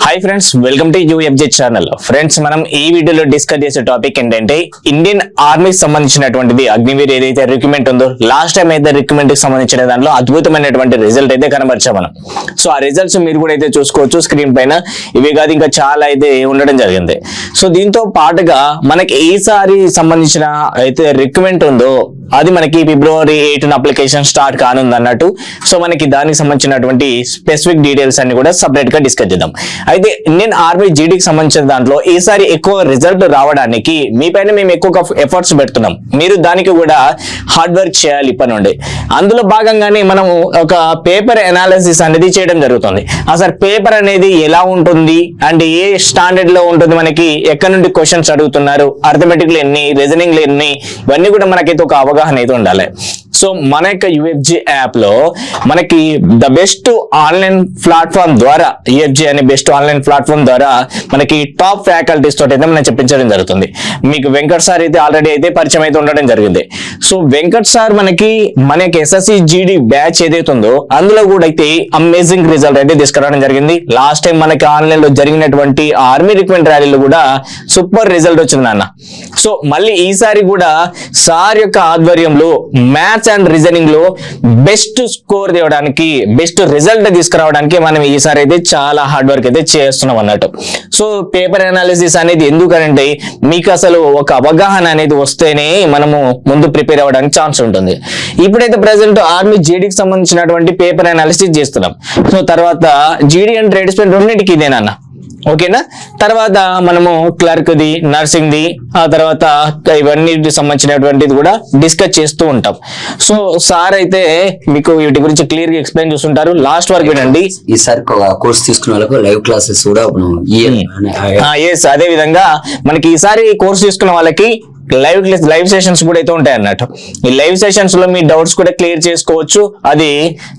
Hi friends, welcome to UFJ channel. Friends, మనం ఈ వీడియోలో డిస్కస్ చేసే టాపిక్ ఏంటంటే ఇండియన్ ఆర్మీకి సంబంధించినటువంటిది అగ్నివీర్ ఏదైతే రిక్రూట్మెంట్ ఉందో, లాస్ట్ టైం అయితే రిక్రూట్మెంట్ కి సంబంధించిన దాంట్లో అద్భుతమైనటువంటి రిజల్ట్ అయితే కనబరిచాం మనం. సో ఆ రిజల్ట్స్ మీరు కూడా అయితే చూసుకోవచ్చు స్క్రీన్ పైన. ఇవి కాదు ఇంకా చాలా అయితే ఉండడం జరిగింది. సో దీంతో పాటుగా మనకి ఈసారి సంబంధించిన అయితే రిక్రూట్మెంట్ ఉందో అది మనకి ఫిబ్రవరి 8 అప్లికేషన్ స్టార్ట్ కానుంది అన్నట్టు. సో మనకి దానికి సంబంధించినటువంటి స్పెసిఫిక్ డీటెయిల్స్ అన్ని కూడా సపరేట్ గా డిస్కస్ చేద్దాం. అయితే ఇండియన్ ఆర్మీ జీడీకి సంబంధించిన దాంట్లో ఈసారి ఎక్కువ రిజల్ట్ రావడానికి మీ పైన మేము ఎక్కువ ఎఫర్ట్స్ పెడుతున్నాం. మీరు దానికి కూడా హార్డ్ వర్క్ చేయాలి ఇప్పటి నుండి. అందులో భాగంగానే మనం ఒక పేపర్ అనాలిసిస్ అనేది చేయడం జరుగుతుంది. అసలు పేపర్ అనేది ఎలా ఉంటుంది అండ్ ఏ స్టాండర్డ్ లో ఉంటుంది, మనకి ఎక్కడి నుండి క్వశ్చన్స్ అడుగుతున్నారు, అర్థమెటిక్ లో ఎన్ని, రీజనింగ్ లో ఎన్ని, ఇవన్నీ కూడా మనకైతే ఒక అవగాహన అయితే ఉండాలి. సో మన యొక్క యూఎఫ్జే యాప్ లో మనకి ద బెస్ట్ ఆన్లైన్ ప్లాట్ఫామ్ ద్వారా, యూఎఫ్జే అనే బెస్ట్ ఆన్లైన్ ప్లాట్ఫామ్ ద్వారా మనకి టాప్ ఫ్యాకల్టీస్ తోటి అయితే మనం చెప్పించడం జరుగుతుంది. మీకు వెంకట్ సార్ అయితే ఆల్రెడీ అయితే పరిచయం అయితే ఉండడం జరిగింది. సో వెంకట్ సార్ మనకి ఎస్ఎస్సి జీడీ బ్యాచ్ ఏదైతే ఉందో అందులో కూడా అయితే అమేజింగ్ రిజల్ట్ అయితే తీసుకురావడం జరిగింది. లాస్ట్ టైం మనకి ఆన్లైన్ లో జరిగినటువంటి ఆర్మీ రిక్రూట్మెంట్ ర్యాలీలో కూడా సూపర్ రిజల్ట్ వచ్చింది అన్న. సో మళ్ళీ ఈసారి కూడా సార్ యొక్క ఆధ్వర్యంలో మ్యాథ్స్ అండ్ రీజనింగ్ లో బెస్ట్ స్కోర్ తేవడానికి, బెస్ట్ రిజల్ట్ తీసుకురావడానికి మనం ఈసారి అయితే చాలా హార్డ్ వర్క్ అయితే చేస్తున్నాం అన్నట్టు. సో పేపర్ అనాలిసిస్ అనేది ఎందుకంటే మీకు అసలు ఒక అవగాహన అనేది వస్తేనే మనము ముందు ప్రిపేర్ అవ్వడానికి ఛాన్స్ ఉంటుంది. ఇప్పుడైతే ప్రెసెంట్ ఆర్మీ జీడీకి సంబంధించినటువంటి పేపర్ అనాలిసిస్ చేస్తున్నాం. సో తర్వాత జీడీ అండ్ ట్రేడ్ స్పెండ్ రెండింటికి ఇదేనన్న, ఓకేనా. తర్వాత మనము క్లర్క్ ది, నర్సింగ్ ది, ఆ తర్వాత ఇవన్నీ సంబంధించినటువంటిది కూడా డిస్కస్ చేస్తూ ఉంటాం. సో సార్ అయితే మీకు వీటి గురించి క్లియర్ గా ఎక్స్ప్లెయిన్ చేస్తుంటారు. లాస్ట్ వరకు వినండి. ఈసారి కోర్స్ తీసుకున్న వాళ్ళకు లైవ్ క్లాసెస్ కూడా అదే విధంగా మనకి ఈసారి కోర్స్ తీసుకున్న వాళ్ళకి లైవ్ సెషన్స్ కూడా అయితే ఉంటాయి అన్నట్టు. ఈ లైవ్ సెషన్స్ లో మీ డౌట్స్ కూడా క్లియర్ చేసుకోవచ్చు. అది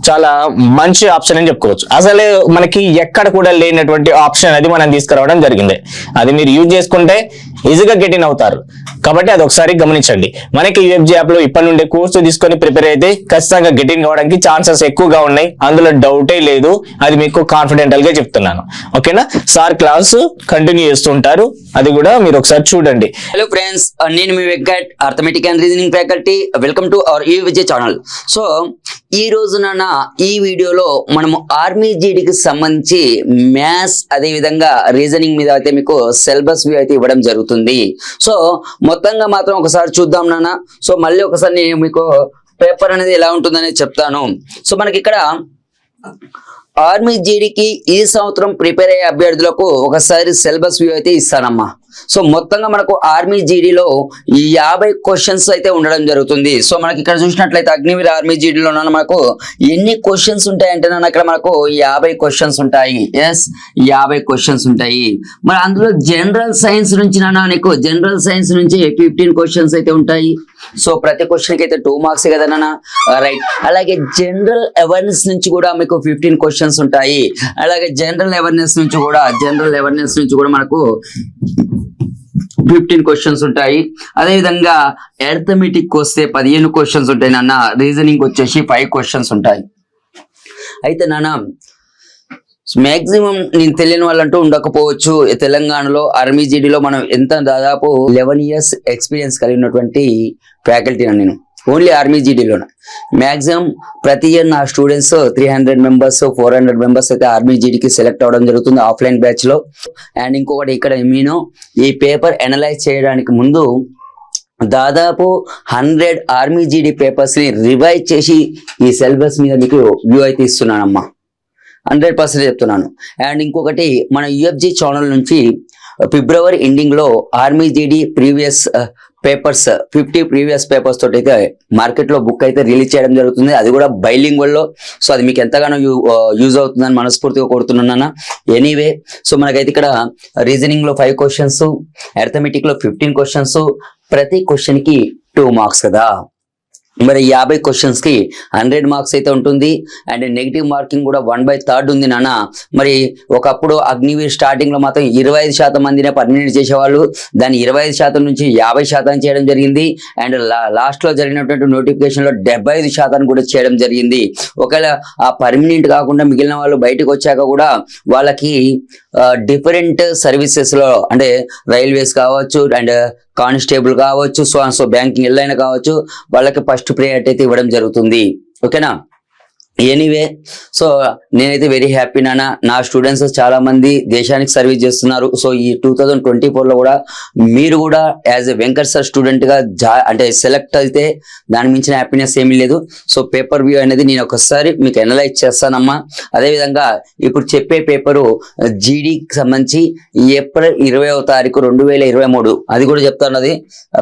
చాలా మంచి ఆప్షన్ అని చెప్పుకోవచ్చు. అసలు మనకి ఎక్కడ కూడా లేనటువంటి ఆప్షన్ అది మనం తీసుకురావడం జరిగింది. అది మీరు యూజ్ చేసుకుంటే ఈజీగా గెట్ ఇన్ అవుతారు. కాబట్టి అది ఒకసారి గమనించండి. మనకి యూఎఫ్జే యాప్ లో ఇప్పటి నుండి కోర్సు తీసుకొని ప్రిపేర్ అయితే ఖచ్చితంగా గెట్ ఇన్ కావడానికి ఛాన్సెస్ ఎక్కువగా ఉన్నాయి. అందులో డౌటే లేదు. అది మీకు కాన్ఫిడెంటల్ గా చెప్తున్నాను, ఓకేనా. సార్ క్లాస్ కంటిన్యూ చేస్తుంటారు, అది కూడా మీరు ఒకసారి చూడండి. హలో ఫ్రెండ్స్, నేను మీ Venkat, arithmetic and reasoning faculty. Welcome to our UFJ channel. So ఈ రోజున ఈ వీడియోలో మనము ఆర్మీ జీడీకి సంబంధించి మ్యాథ్స్ అదే విధంగా రీజనింగ్ మీద అయితే మీకు సిలబస్ వ్యూ అయితే ఇవ్వడం జరుగుతుంది. సో మొత్తంగా మాత్రం ఒకసారి చూద్దాం నాన్న. సో మళ్ళీ ఒకసారి నేను మీకు పేపర్ అనేది ఎలా ఉంటుందనేది చెప్తాను. సో మనకి ఇక్కడ ఆర్మీ జీడీకి ఈ సంవత్సరం ప్రిపేర్ అయ్యే అభ్యర్థులకు ఒకసారి సిలబస్ వ్యూ అయితే ఇస్తానమ్మా. సో మొత్తంగా మనకు ఆర్మీ జీడీలో 50 క్వశ్చన్స్ అయితే ఉండడం జరుగుతుంది. సో మనకి ఇక్కడ చూసినట్లయితే అగ్నివీర్ ఆర్మీ జీడీలో మనకు ఎన్ని క్వశ్చన్స్ ఉంటాయంటే అక్కడ మనకు 50 క్వశ్చన్స్ ఉంటాయి. ఎస్, 50 క్వశ్చన్స్ ఉంటాయి. మరి అందులో జనరల్ సైన్స్ నుంచి నీకు జనరల్ సైన్స్ నుంచి 15 క్వశ్చన్స్ అయితే ఉంటాయి. సో ప్రతి క్వశ్చన్ కి అయితే 2 మార్క్స్ కదా నాన్న, రైట్. అలాగే జనరల్ అవేర్నెస్ నుంచి కూడా మీకు 15 క్వశ్చన్స్ ఉంటాయి. అలాగే జనరల్ అవేర్నెస్ నుంచి కూడా మనకు 15 క్వశ్చన్స్ ఉంటాయి. అదే విధంగా అర్థమెటిక్ వస్తే 15 క్వశ్చన్స్ ఉంటాయి నాన్న. రీజనింగ్ వచ్చేసి 5 క్వశ్చన్స్ ఉంటాయి. అయితే నాన్న మాక్సిమం నేను తెలియని వాళ్ళంటూ ఉండకపోవచ్చు. తెలంగాణలో ఆర్మీ జీడీలో మనం ఎంత దాదాపు 11 years ఎక్స్పీరియన్స్ కలిగినటువంటి ఫ్యాకల్టీ నేను ఓన్లీ ఆర్మీ జీడీలోనే. మాక్సిమం ప్రతి ఇయర్ నా స్టూడెంట్స్ 300 మెంబర్స్ 400 మెంబర్స్ అయితే ఆర్మీ జీడీకి సెలెక్ట్ అవడం జరుగుతుంది ఆఫ్లైన్ బ్యాచ్ లో. అండ్ ఇంకొకటి ఇక్కడ నేను ఈ పేపర్ అనలైజ్ చేయడానికి ముందు దాదాపు 100 ఆర్మీ జీడీ పేపర్స్ ని రివైజ్ చేసి ఈ సిలబస్ మీద మీకు వ్యూ అయితే ఇస్తున్నానమ్మా. 100% చెప్తున్నాను. అండ్ ఇంకొకటి మన యూఎఫ్జే ఛానల్ నుంచి ఫిబ్రవరి ఎండింగ్ లో ఆర్మీ జీడీ ప్రీవియస్ పేపర్స్ 50 ప్రీవియస్ పేపర్స్ తోటి అయితే మార్కెట్ లో బుక్ అయితే రిలీజ్ చేయడం జరుగుతుంది. అది కూడా బైలింగ్వల్ లో. సో అది మీకు ఎంతగానో యూజ్ అవుతుందని మనస్ఫూర్తిగా కోరుతున్నాను. ఎనీవే, సో మనకైతే ఇక్కడ రీజనింగ్ లో 5 క్వశ్చన్స్, అర్థమెటిక్ లో 15 క్వశ్చన్స్, ప్రతి క్వశ్చన్ కి 2 మార్క్స్ కదా. మరి 50 క్వశ్చన్స్ కి 100 మార్క్స్ అయితే ఉంటుంది. అండ్ నెగిటివ్ మార్కింగ్ కూడా 1/3 ఉంది నాన్న. మరి ఒకప్పుడు అగ్నివీర్ స్టార్టింగ్ లో మాత్రం 25% మందినే పర్మనెంట్ చేసేవాళ్ళు, దాన్ని 25% నుంచి 50% చేయడం జరిగింది. అండ్ లాస్ట్ లో జరిగినటువంటి నోటిఫికేషన్ లో 75% కూడా చేయడం జరిగింది. ఒకవేళ ఆ పర్మనెంట్ కాకుండా మిగిలిన వాళ్ళు బయటకు వచ్చాక కూడా వాళ్ళకి డిఫరెంట్ సర్వీసెస్ లో అంటే రైల్వేస్ కావచ్చు అండ్ కానిస్టేబుల్ కావచ్చు, సో బ్యాంకింగ్ ఎల్లైనా కావచ్చు, వాళ్ళకి ఫస్ట్ ప్రయారిటీ అయితే ఇవ్వడం జరుగుతుంది. ఓకేనా? ఎనీవే, సో నేనైతే వెరీ హ్యాపీ నాన్న. నా స్టూడెంట్స్ చాలా మంది దేశానికి సర్వీస్ చేస్తున్నారు. సో ఈ 2024 లో కూడా మీరు కూడా as a Venkat sir student గా అంటే సెలెక్ట్ అయితే దాని మించిన హ్యాపీనెస్ ఏమీ లేదు. సో పేపర్ వ్యూ అనేది నేను ఒకసారి మీకు అనలైజ్ చేస్తానమ్మా. అదేవిధంగా ఇప్పుడు చెప్పే పేపరు జీడీకి సంబంధించి ఏప్రిల్ 20వ తారీఖు 2023 అది కూడా చెప్తాన్నది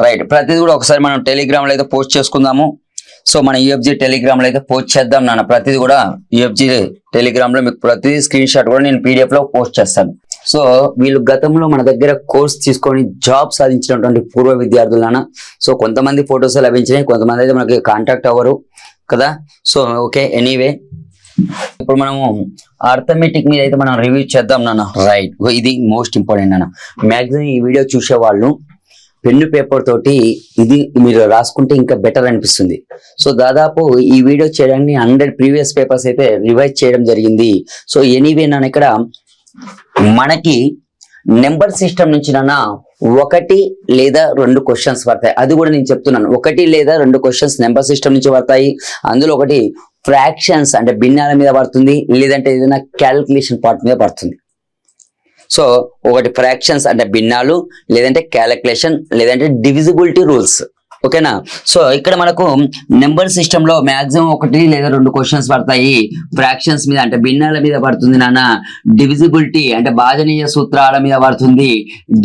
రైట్. ప్రతిదీ కూడా ఒకసారి మనం టెలిగ్రామ్ లో అయితే పోస్ట్ చేసుకుందాము. సో మన యూఎఫ్జీ టెలిగ్రామ్ లో అయితే పోస్ట్ చేద్దాం నాన్న. ప్రతిదీ కూడా యూఎఫ్జీ టెలిగ్రామ్ లో మీకు ప్రతిదీ స్క్రీన్ షాట్ కూడా నేను PDF లో పోస్ట్ చేస్తాను. సో వీళ్ళు గతంలో మన దగ్గర కోర్స్ తీసుకొని జాబ్ సాధించినటువంటి పూర్వ విద్యార్థులు నాన్న. సో కొంతమంది ఫొటోస్ లభించినాయి, కొంతమంది అయితే మనకి కాంటాక్ట్ అవ్వరు కదా. సో ఓకే, ఎనీవే ఇప్పుడు మనము అర్థమెటిక్ మీద అయితే మనం రివ్యూ చేద్దాం నాన్న. రైట్, ఇది మోస్ట్ ఇంపార్టెంట్ నాన్న. మ్యాక్సిమం ఈ వీడియో చూసే వాళ్ళు పెన్ను పేపర్ తోటి ఇది మీరు రాసుకుంటే ఇంకా బెటర్ అనిపిస్తుంది. సో దాదాపు ఈ వీడియో చేయడానికి 100 ప్రీవియస్ పేపర్స్ అయితే రివైజ్ చేయడం జరిగింది. సో ఎనీవే నాన్న, ఇక్కడ మనకి నెంబర్ సిస్టమ్ నుంచి నాన్న 1 లేదా 2 క్వశ్చన్స్ పడతాయి. అది కూడా నేను చెప్తున్నాను, 1 లేదా 2 క్వశ్చన్స్ నెంబర్ సిస్టమ్ నుంచి పడతాయి. అందులో ఒకటి ఫ్రాక్షన్స్ అంటే భిన్నాల మీద పడుతుంది, లేదంటే ఏదైనా క్యాలిక్యులేషన్ పార్ట్ మీద పడుతుంది. సో ఒకటి ఫ్రాక్షన్స్ అంటే భిన్నాలు, లేదంటే క్యాలిక్యులేషన్, లేదంటే డివిజిబిలిటీ రూల్స్. ఓకేనా? సో ఇక్కడ మనకు నెంబర్ సిస్టమ్ లో మాక్సిమం 1 లేదా 2 క్వశ్చన్స్ పడతాయి. ఫ్రాక్షన్స్ మీద అంటే భిన్నాల మీద పడుతుంది నాన్న. డివిజిబిలిటీ అంటే భాజనీయ సూత్రాల మీద పడుతుంది,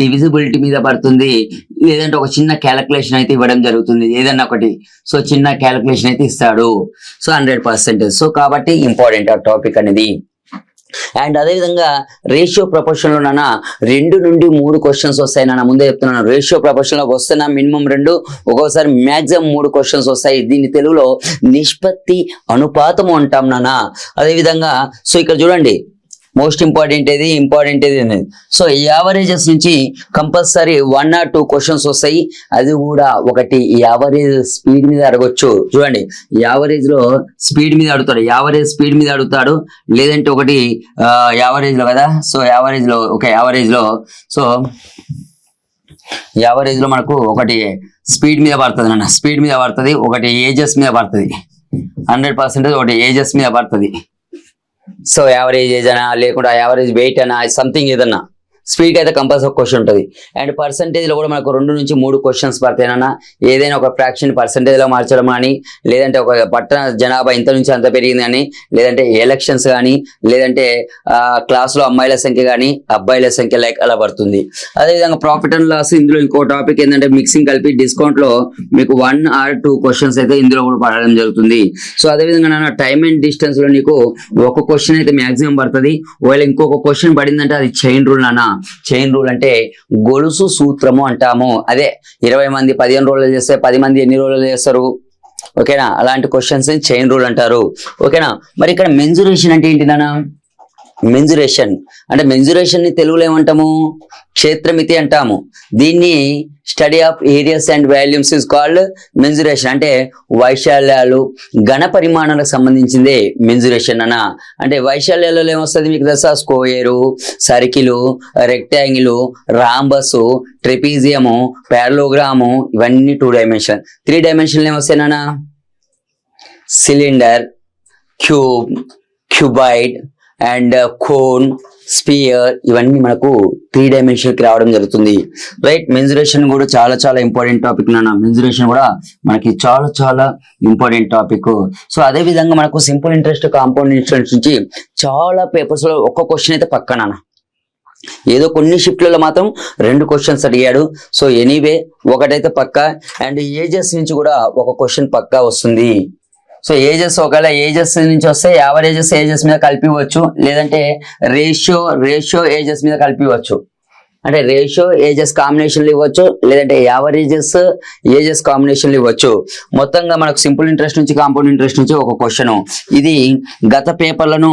డివిజిబిలిటీ మీద పడుతుంది, లేదంటే ఒక చిన్న క్యాలిక్యులేషన్ అయితే ఇవ్వడం జరుగుతుంది, ఏదన్నా ఒకటి. సో చిన్న క్యాలిక్యులేషన్ అయితే ఇస్తాడు. సో 100%. సో కాబట్టి ఇంపార్టెంట్ ఆ టాపిక్ అనేది. అండ్ అదేవిధంగా రేషియో ప్రపోర్షన్ లో నాన్న 2 నుండి 3 క్వశ్చన్స్ వస్తాయి నాన్న. ముందే చెప్తున్నాను, రేషియో ప్రపోర్షన్ లో వస్తున్నా మినిమం 2, ఒక్కోసారి మాక్సిమం 3 క్వశ్చన్స్ వస్తాయి. దీన్ని తెలుగులో నిష్పత్తి అనుపాతము అంటాం నాన్న. అదేవిధంగా సో ఇక్కడ చూడండి, మోస్ట్ ఇంపార్టెంట్ ఏది అనేది. సో యావరేజెస్ నుంచి కంపల్సరీ 1 or 2 క్వశ్చన్స్ వస్తాయి. అది కూడా ఒకటి యావరేజ్ స్పీడ్ మీద అడగొచ్చు. చూడండి, యావరేజ్ లో స్పీడ్ మీద అడుగుతాడు, యావరేజ్ స్పీడ్ మీద అడుగుతాడు, లేదంటే ఒకటి యావరేజ్ లో కదా. సో యావరేజ్ లో సో యావరేజ్ లో మనకు ఒకటి స్పీడ్ మీద పడుతుంది నాన్న, స్పీడ్ మీద పడుతుంది. ఒకటి ఏజెస్ మీద పడుతుంది, 100% ఒకటి ఏజెస్ మీద పడుతుంది. సో యావరేజ్ ఏజ్ అనా, లేకుండా యావరేజ్ వెయిట్ అనా, సంథింగ్ ఏదన్నా స్పీడ్ అయితే కంపల్సరీ క్వశ్చన్ ఉంటుంది. అండ్ పర్సంటేజ్ లో కూడా మనకు 2 నుంచి 3 క్వశ్చన్స్ పడతాయన్నా. ఏదైనా ఒక ఫ్రాక్షన్ పర్సంటేజ్ లో మార్చడం కానీ, లేదంటే ఒక పట్టణ జనాభా ఇంత నుంచి అంత పెరిగింది కానీ, లేదంటే ఎలక్షన్స్ కానీ, లేదంటే క్లాస్ లో అమ్మాయిల సంఖ్య కానీ అబ్బాయిల సంఖ్య లైక్ అలా పడుతుంది. అదేవిధంగా ప్రాఫిట్ అండ్ లాస్, ఇందులో ఇంకో టాపిక్ ఏంటంటే మిక్సింగ్ కలిపి డిస్కౌంట్ లో మీకు 1 or 2 క్వశ్చన్స్ అయితే ఇందులో కూడా పడడం జరుగుతుంది. సో అదేవిధంగా నాన్న టైమ్ అండ్ డిస్టెన్స్ లో నీకు ఒక క్వశ్చన్ అయితే మాక్సిమం పడుతుంది. ఒకవేళ ఇంకొక క్వశ్చన్ పడిందంటే అది చైన్ రూల్ నాన్న. చైన్ రూల్ అంటే గొలుసు సూత్రము అంటాము. అదే 20 మంది 15 రోజులు చేస్తే 10 మంది ఎన్ని రోజులు చేస్తారు? ఓకేనా? అలాంటి క్వశ్చన్స్ చైన్ రూల్ అంటారు. ఓకేనా? మరి ఇక్కడ మెన్సురేషన్ అంటే ఏంటి నాన్న? మెన్సురేషన్ ని తెలుగులో ఏమంటాము? క్షేత్రమితి అంటాము. దీన్ని study of areas and volumes is called mensuration. అంటే వైశాల్యాలు, ఘన పరిమాణాలకు సంబంధించిందే మెన్సురేషన్ అన్న. అంటే వైశాల్యాలలో ఏమొస్తుంది మీకు తెలుసా? Square, circle, rectangle, rhombus, trapezium, parallelogram, ఇవన్నీ 2 డైమెన్షన్. 3 డైమెన్షన్లు ఏమొస్తాయి నాన్న? Cylinder, cube, cuboid and cone, sphere, ఇవన్నీ మనకు 3 డైమెన్షన్ కి రావడం జరుగుతుంది. రైట్? మెన్సురేషన్ కూడా చాలా ఇంపార్టెంట్ టాపిక్ నాన్న. మెన్సురేషన్ కూడా మనకి చాలా ఇంపార్టెంట్ టాపిక్. సో అదే విధంగా మనకు సింపుల్ ఇంట్రెస్ట్, కాంపౌండ్ ఇంట్రెస్ట్ నుంచి చాలా పేపర్స్ లో ఒక్క క్వశ్చన్ అయితే పక్క నాన్న. ఏదో కొన్ని షిఫ్ట్లలో మాత్రం 2 క్వశ్చన్స్ అడిగాడు. సో ఎనీవే ఒకటైతే పక్క. అండ్ ఏజెస్ నుంచి కూడా ఒక క్వశ్చన్ పక్కా వస్తుంది. సో ఏజెస్, ఒకవేళ ఏజెస్ నుంచి వస్తే ఏజెస్ మీద కలిపివచ్చు, లేదంటే రేషియో ఏజెస్ మీద కలిపివచ్చు. అంటే రేషియో ఏజెస్ కాంబినేషన్లు ఇవ్వచ్చు, లేదంటే యావరేజెస్ ఏజెస్ కాంబినేషన్లు ఇవ్వచ్చు. మొత్తంగా మనకు సింపుల్ ఇంట్రెస్ట్ నుంచి కాంపౌండ్ ఇంట్రెస్ట్ నుంచి ఒక క్వశ్చన్. ఇది గత పేపర్లను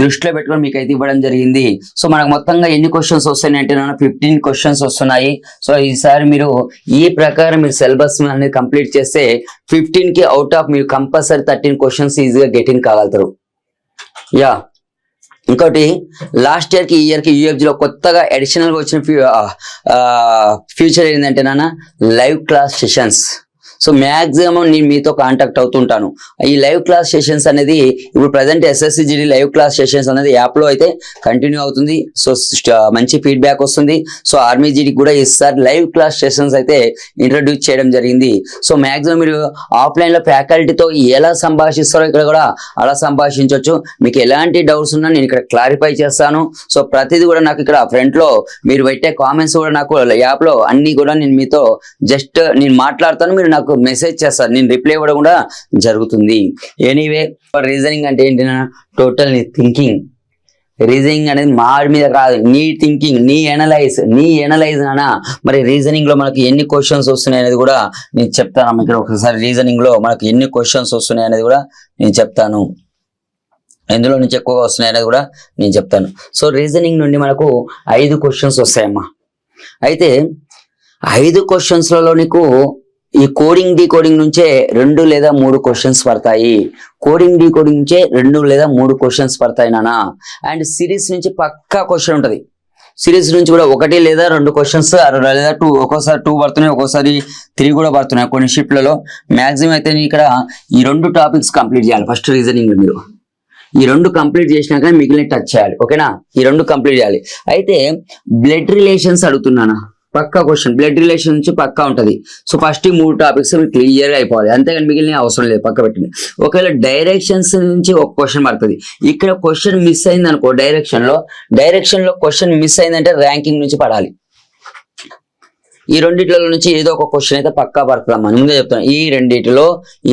దృష్టిలో పెట్టుకొని మీకు అయితే ఇవ్వడం జరిగింది. సో మనకు మొత్తంగా ఎన్ని క్వశ్చన్స్ వస్తున్నాయి అంటే 15 క్వశ్చన్స్ వస్తున్నాయి. సో ఈసారి మీరు ఈ ప్రకారం మీరు సిలబస్ అనేది కంప్లీట్ చేస్తే 15 కి అవుట్ ఆఫ్ మీరు కంపల్సరీ 13 క్వశ్చన్స్ ఈజీగా గెటింగ్ కాగలుగుతారు. యా, ఇంకోటి లాస్ట్ ఇయర్ కి ఈ ఇయర్ కి యూఎఫ్జీ లో కొత్తగా అడిషనల్ గా వచ్చిన ఫ్యూచర్ ఏంటంటే నాన్న live class sessions. So maximum నేను మీతో కాంటాక్ట్ అవుతుంటాను. ఈ లైవ్ క్లాస్ సెషన్స్ అనేది ఇప్పుడు present SSCGD live class sessions అనేది యాప్ లో అయితే కంటిన్యూ అవుతుంది. సో మంచి ఫీడ్బ్యాక్ వస్తుంది. సో ఆర్మీ జీడీ కూడా ఈసారి లైవ్ క్లాస్ సెషన్స్ అయితే ఇంట్రడ్యూస్ చేయడం జరిగింది. సో మ్యాక్సిమం మీరు ఆఫ్లైన్ లో ఫ్యాకల్టీతో ఎలా సంభాషిస్తారో ఇక్కడ కూడా అలా సంభాషించవచ్చు. మీకు ఎలాంటి డౌట్స్ ఉన్నా నేను ఇక్కడ క్లారిఫై చేస్తాను. సో ప్రతిదీ కూడా నాకు ఇక్కడ ఫ్రంట్ లో మీరు పెట్టే కామెంట్స్ కూడా నాకు యాప్ లో అన్ని కూడా నేను మీతో జస్ట్ నేను మాట్లాడతాను, మీరు నాకు మెసేజ్ చేస్తారు, నేను రిప్లై ఇవ్వడం కూడా జరుగుతుంది. ఎనీవే రీజనింగ్ అంటే ఏంటి, టోటల్ నీ థింకింగ్. రీజనింగ్ అనేది మాడి మీద కాదు, నీ థింకింగ్, నీ ఎనలైజ్ నానా. మరి రీజనింగ్ లో మనకి ఎన్ని క్వశ్చన్స్ వస్తున్నాయి అనేది కూడా నేను చెప్తాను. ఇక్కడ ఒకసారి రీజనింగ్ లో మనకి ఎన్ని క్వశ్చన్స్ వస్తున్నాయి అనేది కూడా నేను చెప్తాను, ఎందులో నుంచి ఎక్కువగా వస్తున్నాయి అనేది కూడా నేను చెప్తాను. సో రీజనింగ్ నుండి మనకు 5 క్వశ్చన్స్ వస్తాయమ్మా. అయితే 5 క్వశ్చన్స్ లలో నీకు ఈ కోడింగ్ డీకోడింగ్ నుంచే 2 లేదా 3 క్వశ్చన్స్ పడతాయి. కోడింగ్ డీకోడింగ్ నుంచే 2 లేదా 3 క్వశ్చన్స్ పడతాయి నానా. అండ్ సిరీస్ నుంచి పక్కా క్వశ్చన్ ఉంటది. సిరీస్ నుంచి కూడా 1 లేదా 2 క్వశ్చన్స్ లేదా 2, ఒక్కోసారి 2 పడుతున్నాయి, ఒక్కోసారి 3 కూడా పడుతున్నాయి కొన్ని షిఫ్ట్లలో. మాక్సిమం అయితే నేను ఇక్కడ ఈ 2 టాపిక్స్ కంప్లీట్ చేయాలి. ఫస్ట్ రీజనింగ్ మీరు ఈ 2 కంప్లీట్ చేసినాక మిగిలిన టచ్ చేయాలి. ఓకేనా, ఈ 2 కంప్లీట్ చేయాలి. అయితే బ్లడ్ రిలేషన్స్ అడుగుతున్నానా, పక్కా క్వశ్చన్ బ్లడ్ రిలేషన్ నుంచి పక్కా ఉంటది. సో ఫస్ట్ ఈ 3 టాపిక్స్ క్లియర్ అయిపోవాలి, అంతేగాని మిగిలిన అవసరం లేదు, పక్క పెట్టింది. ఒకవేళ డైరెక్షన్స్ నుంచి ఒక క్వశ్చన్ పడుతుంది. ఇక్కడ క్వశ్చన్ మిస్ అయింది అనుకో, డైరెక్షన్ లో క్వశ్చన్ మిస్ అయిందంటే ర్యాంకింగ్ నుంచి పడాలి. ఈ రెండిట్లలో నుంచి ఏదో ఒక క్వశ్చన్ అయితే పక్కా పడుతుందమ్మా, ముందే చెప్తాను. ఈ రెండిటిలో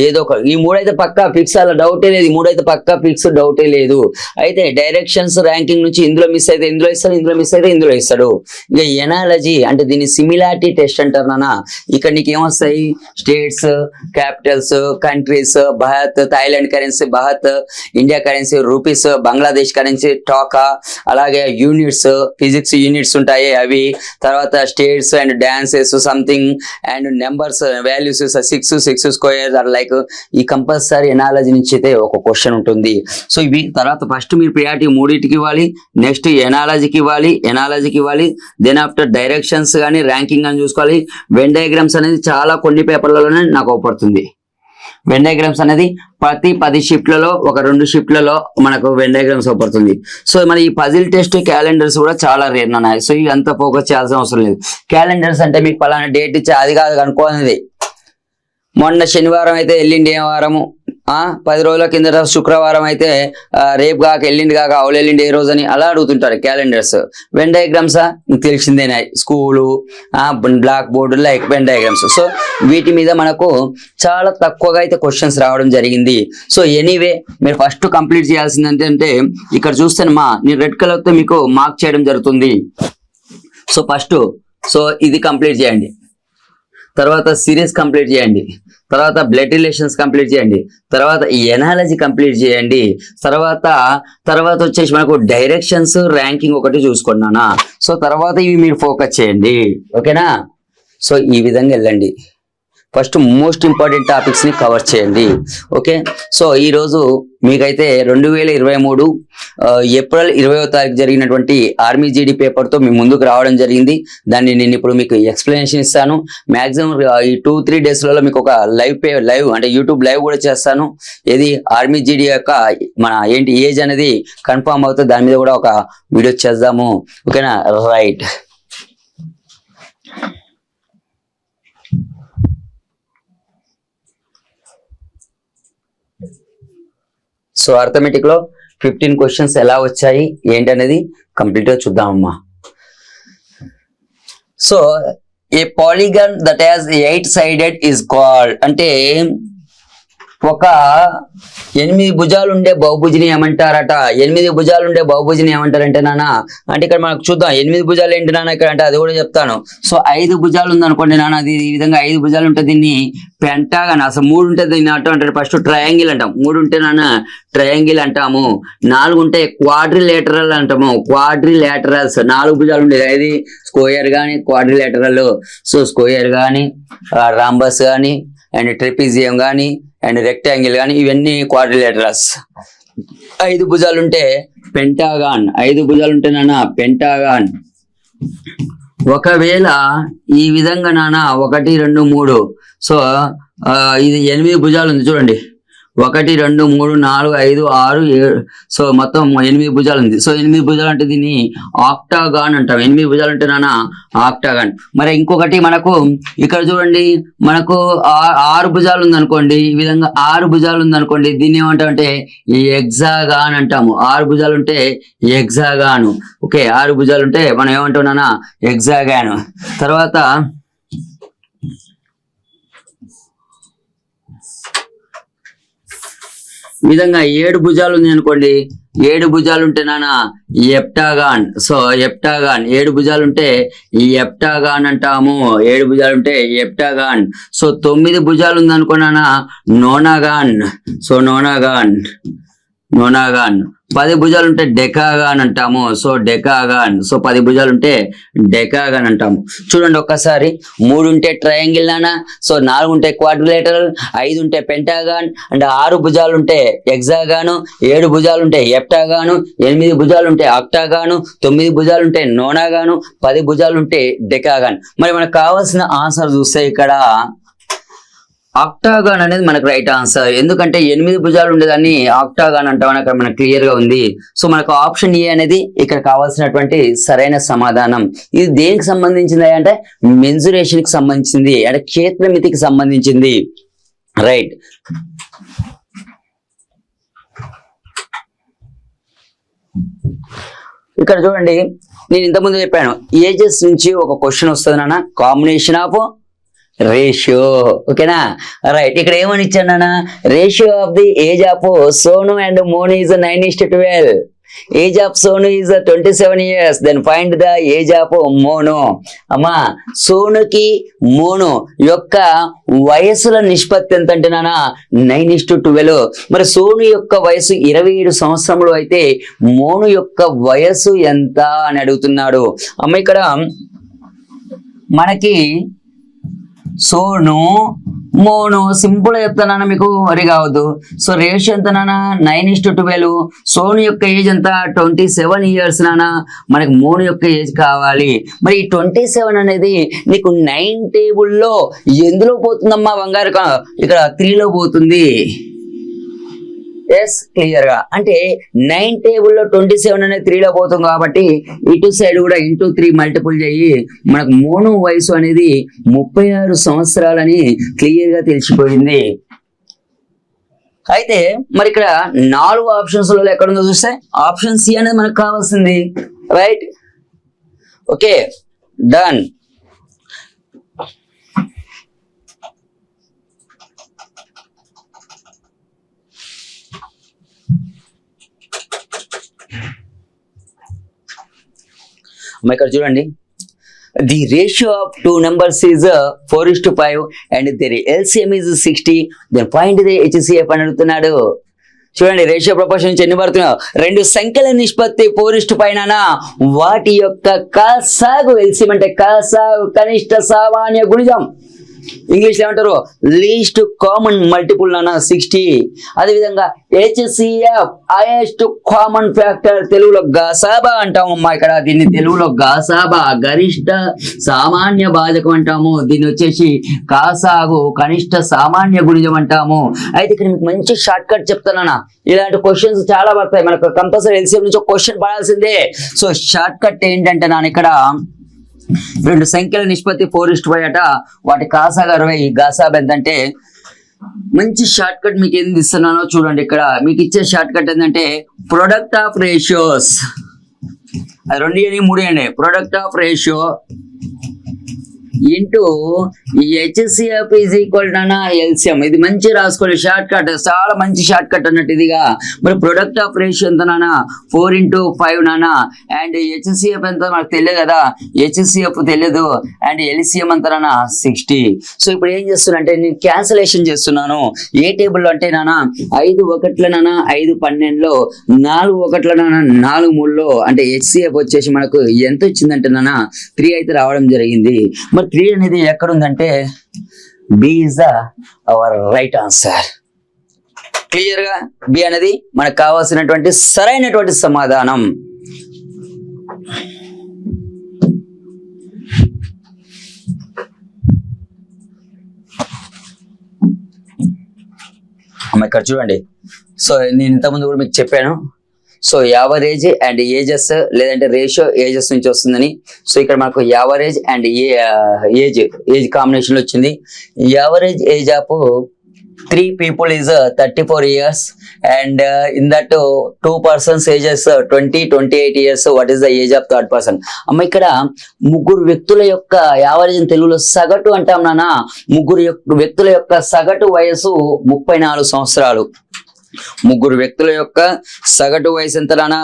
ఏదో ఒక, ఈ 3 అయితే పక్కా ఫిక్స్, అలా డౌటే లేదు. ఈ 3 అయితే పక్కా ఫిక్స్, డౌటే లేదు. అయితే డైరెక్షన్స్ ర్యాంకింగ్ నుంచి ఇందులో మిస్ అయితే ఇందులో ఇస్తాడు, ఇందులో మిస్ అయితే ఇందులో ఇస్తాడు. ఇక ఎనాలజీ అంటే దీన్ని సిమిలారిటీ టెస్ట్ అంటారు నాన్న. ఇక్కడ నీకు ఏమొస్తాయి, states, capitals, countries, Bharat, Thailand currency Bharat, India currency rupees, Bangladesh currency taka, అలాగే యూనిట్స్, ఫిజిక్స్ యూనిట్స్ ఉంటాయి అవి, తర్వాత states and dances something and numbers values 6 square or like. ఈ కంపల్సరీ ఎనాలజీ నుంచి అయితే ఒక క్వశ్చన్ ఉంటుంది. సో ఇవి తర్వాత ఫస్ట్ మీరు ప్రియారిటీ 3టికి ఇవ్వాలి, నెక్స్ట్ ఎనాలజీకి ఇవ్వాలి, దెన్ ఆఫ్టర్ డైరెక్షన్స్ కానీ ర్యాంకింగ్ అని చూసుకోవాలి. వెన్ డయాగ్రామ్స్ అనేది చాలా కొన్ని పేపర్లలోనే నాకు అవపడుతుంది. వెన్ డయాగ్రామ్స్ అనేది ప్రతి 10 షిఫ్ట్లలో ఒక 2 షిఫ్ట్లలో మనకు వెన్ డయాగ్రామ్స్ అవపడుతుంది. సో మన ఈ పజిల్ టెస్ట్ క్యాలెండర్స్ కూడా చాలా రేర్ ఉన్నాయి. సో ఇవి అంతా ఫోకస్ చేయాల్సిన అవసరం లేదు. క్యాలెండర్స్ అంటే మీకు పలానా డేట్ ఇచ్చి అది కాదు అనుకోనిది. మొన్న శనివారం అయితే ఎల్లుండి ఏ వారము, 10 రోజుల కిందట శుక్రవారం అయితే రేపు కాక ఎల్లుండి కాక అవులెల్లుండి ఏ రోజు అని అలా అడుగుతుంటారు క్యాలెండర్స్. వెన్ డయాగ్రామ్స్ తెలిసిందేనా, school, black board, like Venn diagrams. So వీటి మీద మనకు చాలా తక్కువగా అయితే క్వశ్చన్స్ రావడం జరిగింది. సో ఎనీవే మీరు ఫస్ట్ కంప్లీట్ చేయాల్సింది ఏంటంటే ఇక్కడ చూస్తేనమ్మా నేను రెడ్ కలర్ తో మీకు మార్క్ చేయడం జరుగుతుంది. సో ఫస్ట్ ఇది కంప్లీట్ చేయండి, తర్వాత సిరీస్ కంప్లీట్ చేయండి, తర్వాత బ్లడ్ రిలేషన్స్ కంప్లీట్ చేయండి, తర్వాత ఎనాలజీ కంప్లీట్ చేయండి, తర్వాత వచ్చేసి మనకు డైరెక్షన్స్ ర్యాంకింగ్ ఒకటి చూసుకున్నానా. సో తర్వాత ఇవి మీరు ఫోకస్ చేయండి, ఓకేనా. సో ఈ విధంగా వెళ్ళండి. ఫస్ట్ మోస్ట్ ఇంపార్టెంట్ టాపిక్స్ ని కవర్ చేయండి, ఓకే. సో ఈ రోజు మీకైతే 2023 ఏప్రిల్ 20వ తారీఖు జరిగినటువంటి ఆర్మీ జీడీ పేపర్ తో మీ ముందుకు రావడం జరిగింది. దాన్ని నేను ఇప్పుడు మీకు ఎక్స్ప్లెనేషన్ ఇస్తాను. మాక్సిమం ఈ 2-3 డేస్లలో మీకు ఒక లైవ్ అంటే యూట్యూబ్ లైవ్ కూడా చేస్తాను. ఏది ఆర్మీ జీడీ యొక్క మన ఏంటి ఏజ్ అనేది కన్ఫర్మ్ అవుతుంది, దాని మీద కూడా ఒక వీడియో చేద్దాము, ఓకేనా. రైట్. సో అర్థమెటిక్ లో 15 క్వశ్చన్స్ ఎలా వచ్చాయి ఏంటనేది కంప్లీట్ గా చూద్దామమ్మా. So a polygon that has 8 sided is called అంటే ఒక 8 భుజాలు ఉండే బహుభుజిని ఏమంటారట? 8 భుజాలు ఉండే బహుభుజిని ఏమంటారంటే నాన్న, అంటే ఇక్కడ మనకు చూద్దాం 8 భుజాలు ఏంటి నాన్న ఇక్కడ అంటే, అది కూడా చెప్తాను. సో 5 భుజాలు ఉందనుకోండి నాన్న, అది ఈ విధంగా 5 భుజాలు ఉంటే దీన్ని పెంటాగన్. అసలు 3 ఉంటే దీన్ని అంటే ఫస్ట్ ట్రయాంగిల్ అంటాం. 3 ఉంటే నాన్న ట్రయాంగిల్ అంటాము. 4 ఉంటే క్వాడ్రిలేటరల్ అంటాము. క్వాడ్రిలేటరల్స్ 4 భుజాలు ఉండేది. అది స్క్వేర్ గాని క్వాడ్రిలేటరల్. సో స్క్వేర్ గాని రాంబస్ గాని అండ్ ట్రెపిజియం గాని అండ్ రెక్టాంగిల్ గాని ఇవన్నీ క్వాడ్రిలేటరల్స్. 5 భుజాలు ఉంటే పెంటాగాన్. 5 భుజాలు ఉంటే నాన్న పెంటాగాన్. ఒకవేళ ఈ విధంగా నాన్న 1 2 3, సో ఇది 8 భుజాలు ఉంది చూడండి. 1 2 3 4 5 6 7, సో మొత్తం 8 భుజాలు ఉంది. సో 8 భుజాలు అంటే దీన్ని ఆక్టాగాన్ అంటాం. 8 భుజాలు అంటే నాన్న ఆక్టాగాన్. మరి ఇంకొకటి మనకు ఇక్కడ చూడండి, మనకు 6 భుజాలు ఉంది అనుకోండి. ఈ విధంగా 6 భుజాలు ఉంది అనుకోండి, దీన్ని ఏమంటాం అంటే ఎగ్జాగాన్ అంటాము. 6 భుజాలు ఉంటే ఎగ్జాగాను. ఓకే, 6 భుజాలు ఉంటే మనం ఏమంటాం నాన్న ఎగ్జాగాను. తర్వాత ఈ విధంగా 7 భుజాలు ఉంది అనుకోండి. 7 భుజాలు ఉంటే నాన్న ఎప్టాగాన్. సో ఎప్టాగాన్ 7 భుజాలు ఉంటే ఎప్టాగాన్ అంటాము. 7 భుజాలు ఉంటే ఎప్టాగాన్. సో 9 భుజాలు ఉంది అనుకో నాన్న నోనాగాన్. సో నోనాగాన్. 10 భుజాలు ఉంటే డెకాగాన్ అంటాము. సో డెకాగాన్. సో 10 భుజాలు ఉంటే డెకాగాన్ అంటాము. చూడండి ఒక్కసారి, 3 ఉంటే ట్రయాంగిల్ నాన్న. సో 4 ఉంటే క్వాడ్రిలేటరల్, 5 ఉంటే పెంటాగాన్ అండ్ 6 భుజాలు ఉంటే ఎగ్జాగాను, 7 భుజాలు ఉంటే ఎప్టాగాను, 8 భుజాలు ఉంటే ఆక్టాగాను, 9 భుజాలు ఉంటే నోనాగాను, 10 భుజాలు ఉంటే డెకాగాన్. మరి మనకు కావాల్సిన ఆన్సర్ చూస్తే ఇక్కడ ఆక్టాగాన్ అనేది మనకు రైట్ ఆన్సర్. ఎందుకంటే 8 భుజాలు ఉండేదాన్ని ఆక్టాగాన్ అంటామని అక్కడ మనకు క్లియర్ గా ఉంది. సో మనకు ఆప్షన్ ఏ అనేది ఇక్కడ కావాల్సినటువంటి సరైన సమాధానం. ఇది దేనికి సంబంధించింది అంటే మెన్సురేషన్ కి సంబంధించింది, అంటే క్షేత్రమితికి సంబంధించింది. రైట్. ఇక్కడ చూడండి, నేను ఇంతకుముందు చెప్పాను ఏజెస్ నుంచి ఒక క్వశ్చన్ వస్తుంది నాన్న, కాంబినేషన్ ఆఫ్ రేషియో. ఓకేనా? రైట్. ఇక్కడ ఏమని ఇచ్చాను నాన్న, ratio of the age of Sonu and Monu is 9:12. Age of Sonu is 27 years. Then find the age of Monu. అమ్మా, సోనుకి మోను యొక్క వయసుల నిష్పత్తి ఎంత అంటే నాన్న 9:12. మరి సోను యొక్క వయసు 27 సంవత్సరములు అయితే మోను యొక్క వయసు ఎంత అని అడుగుతున్నాడు. అమ్మ, ఇక్కడ మనకి సోను మోను సింపుల్ చెప్తానా మీకు, వరి కావద్దు. సో రేషియో ఎంత నాన్న 9:12. సోను యొక్క ఏజ్ ఎంత 27 years నాన్న. మనకి మోను యొక్క ఏజ్ కావాలి. మరి ఈ 27 అనేది నీకు 9 టేబుల్లో ఎందులో పోతుందమ్మా బంగారు? ఇక్కడ 3లో పోతుంది. ఎస్, క్లియర్ గా. అంటే 9 టేబుల్లో 27 అనేది 3లో పోతుంది కాబట్టి ఇటు సైడ్ కూడా ఇంటూ 3 మల్టిపుల్ చేయి. మనకు మోను వయసు అనేది 36 సంవత్సరాలని క్లియర్ గా తెలిసిపోయింది. అయితే మరి ఇక్కడ 4 ఆప్షన్స్ లో ఎక్కడుందో చూస్తే ఆప్షన్ సి అనేది మనకు కావాల్సింది. రైట్. Okay, done. ఇక్కడ చూడండి, the ratio of 2 numbers is 4:5 and their LCM is 60. then find the HCF అని అడుగుతున్నాడు. చూడండి, రేషియో ప్రపోర్షన్ నుంచి ఎన్ని పడుతున్నావు? 2 సంఖ్యల నిష్పత్తి 4:5 వాటి యొక్క కాసాగు ఎల్సిఎం అంటే కాసాగు కనిష్ట సామాన్య గుణిజం. ఇంగ్లీష్ లో ఏమంటారు? లీస్ట్ కామన్ మల్టిపుల్ నాన్న 60. అదేవిధంగా హెచ్సిఎఫ్ హైయెస్ట్ కామన్ ఫ్యాక్టర్, తెలుగులో గసాబా అంటాము అమ్మా. ఇక్కడ దీన్ని తెలుగులో గసాబా గరిష్ట సామాన్య భాజకం అంటాము. దీన్ని వచ్చేసి కాసాగు కనిష్ట సామాన్య గుణిజం అంటాము. అయితే ఇక్కడ మీకు మంచి షార్ట్ కట్ చెప్తానా, ఇలాంటి క్వశ్చన్స్ చాలా పడతాయి మనకు. కంపల్సరీ ఎల్సిఎం నుంచి ఒక క్వశ్చన్ పడాల్సిందే. సో షార్ట్ కట్ ఏంటంటే నాన్న, ఇక్కడ 2 సంఖ్యల నిష్పత్తి 4:5 అట. వాటి కాసాగా 60. గాసాబ్ ఎంతంటే మంచి షార్ట్ కట్ మీకు ఏం ఇస్తున్నానో చూడండి. ఇక్కడ మీకు ఇచ్చే షార్ట్ కట్ ఏంటంటే ప్రొడక్ట్ ఆఫ్ రేషియోస్. అది 2 అని 3 అండి. Product of ratio into HCF is equal to LCM. ఇది మంచి రాసుకోండి, షార్ట్ కట్, చాలా మంచి షార్ట్ కట్ అన్నట్టు ఇదిగా. మరి ప్రొడక్ట్ ఆఫ్ రేషియో ఎంత నాన్న 4/5 నాన్న. అండ్ హెచ్సిఎఫ్ ఎంత మనకు తెలియదు కదా, హెచ్సిఎఫ్ తెలియదు. అండ్ ఎల్సిఎం ఎంత నాన్న 60. సో ఇప్పుడు ఏం చేస్తున్నా అంటే నేను క్యాన్సలేషన్ చేస్తున్నాను. ఏ టేబుల్లో అంటే నాన్న 5 1 నాన్న 5 12లో 4 1 నాన్న 4 3లో అంటే హెచ్సిఎఫ్ వచ్చేసి మనకు ఎంత వచ్చిందంటే నాన్న 3 అయితే రావడం జరిగింది. మరి 3 అనేది ఎక్కడ ఉందంటే B is the our right answer. Clear గా బి అనేది మనకు కావాల్సినటువంటి సరైనటువంటి సమాధానం. ఇక్కడ చూడండి. సో నేను ఇంతకుముందు కూడా మీకు చెప్పాను. సో యావరేజ్ అండ్ ఏజెస్ లేదంటే రేషియో ఏజెస్ నుంచి వస్తుందని. సో ఇక్కడ మనకు యావరేజ్ అండ్ ఏజ్ కాంబినేషన్ లో వచ్చింది. Average age of 3 people is 34 years and in that 2 persons ages 28 years. What is the age of third person? అమ్మ ఇక్కడ ముగ్గురు వ్యక్తుల యొక్క యావరేజ్ తెలుగులో సగటు అంటాం నాన్న. ముగ్గురు వ్యక్తుల యొక్క సగటు వయసు 34 సంవత్సరాలు. ముగ్గురు వ్యక్తుల యొక్క సగటు వయసు ఎంత నాన్న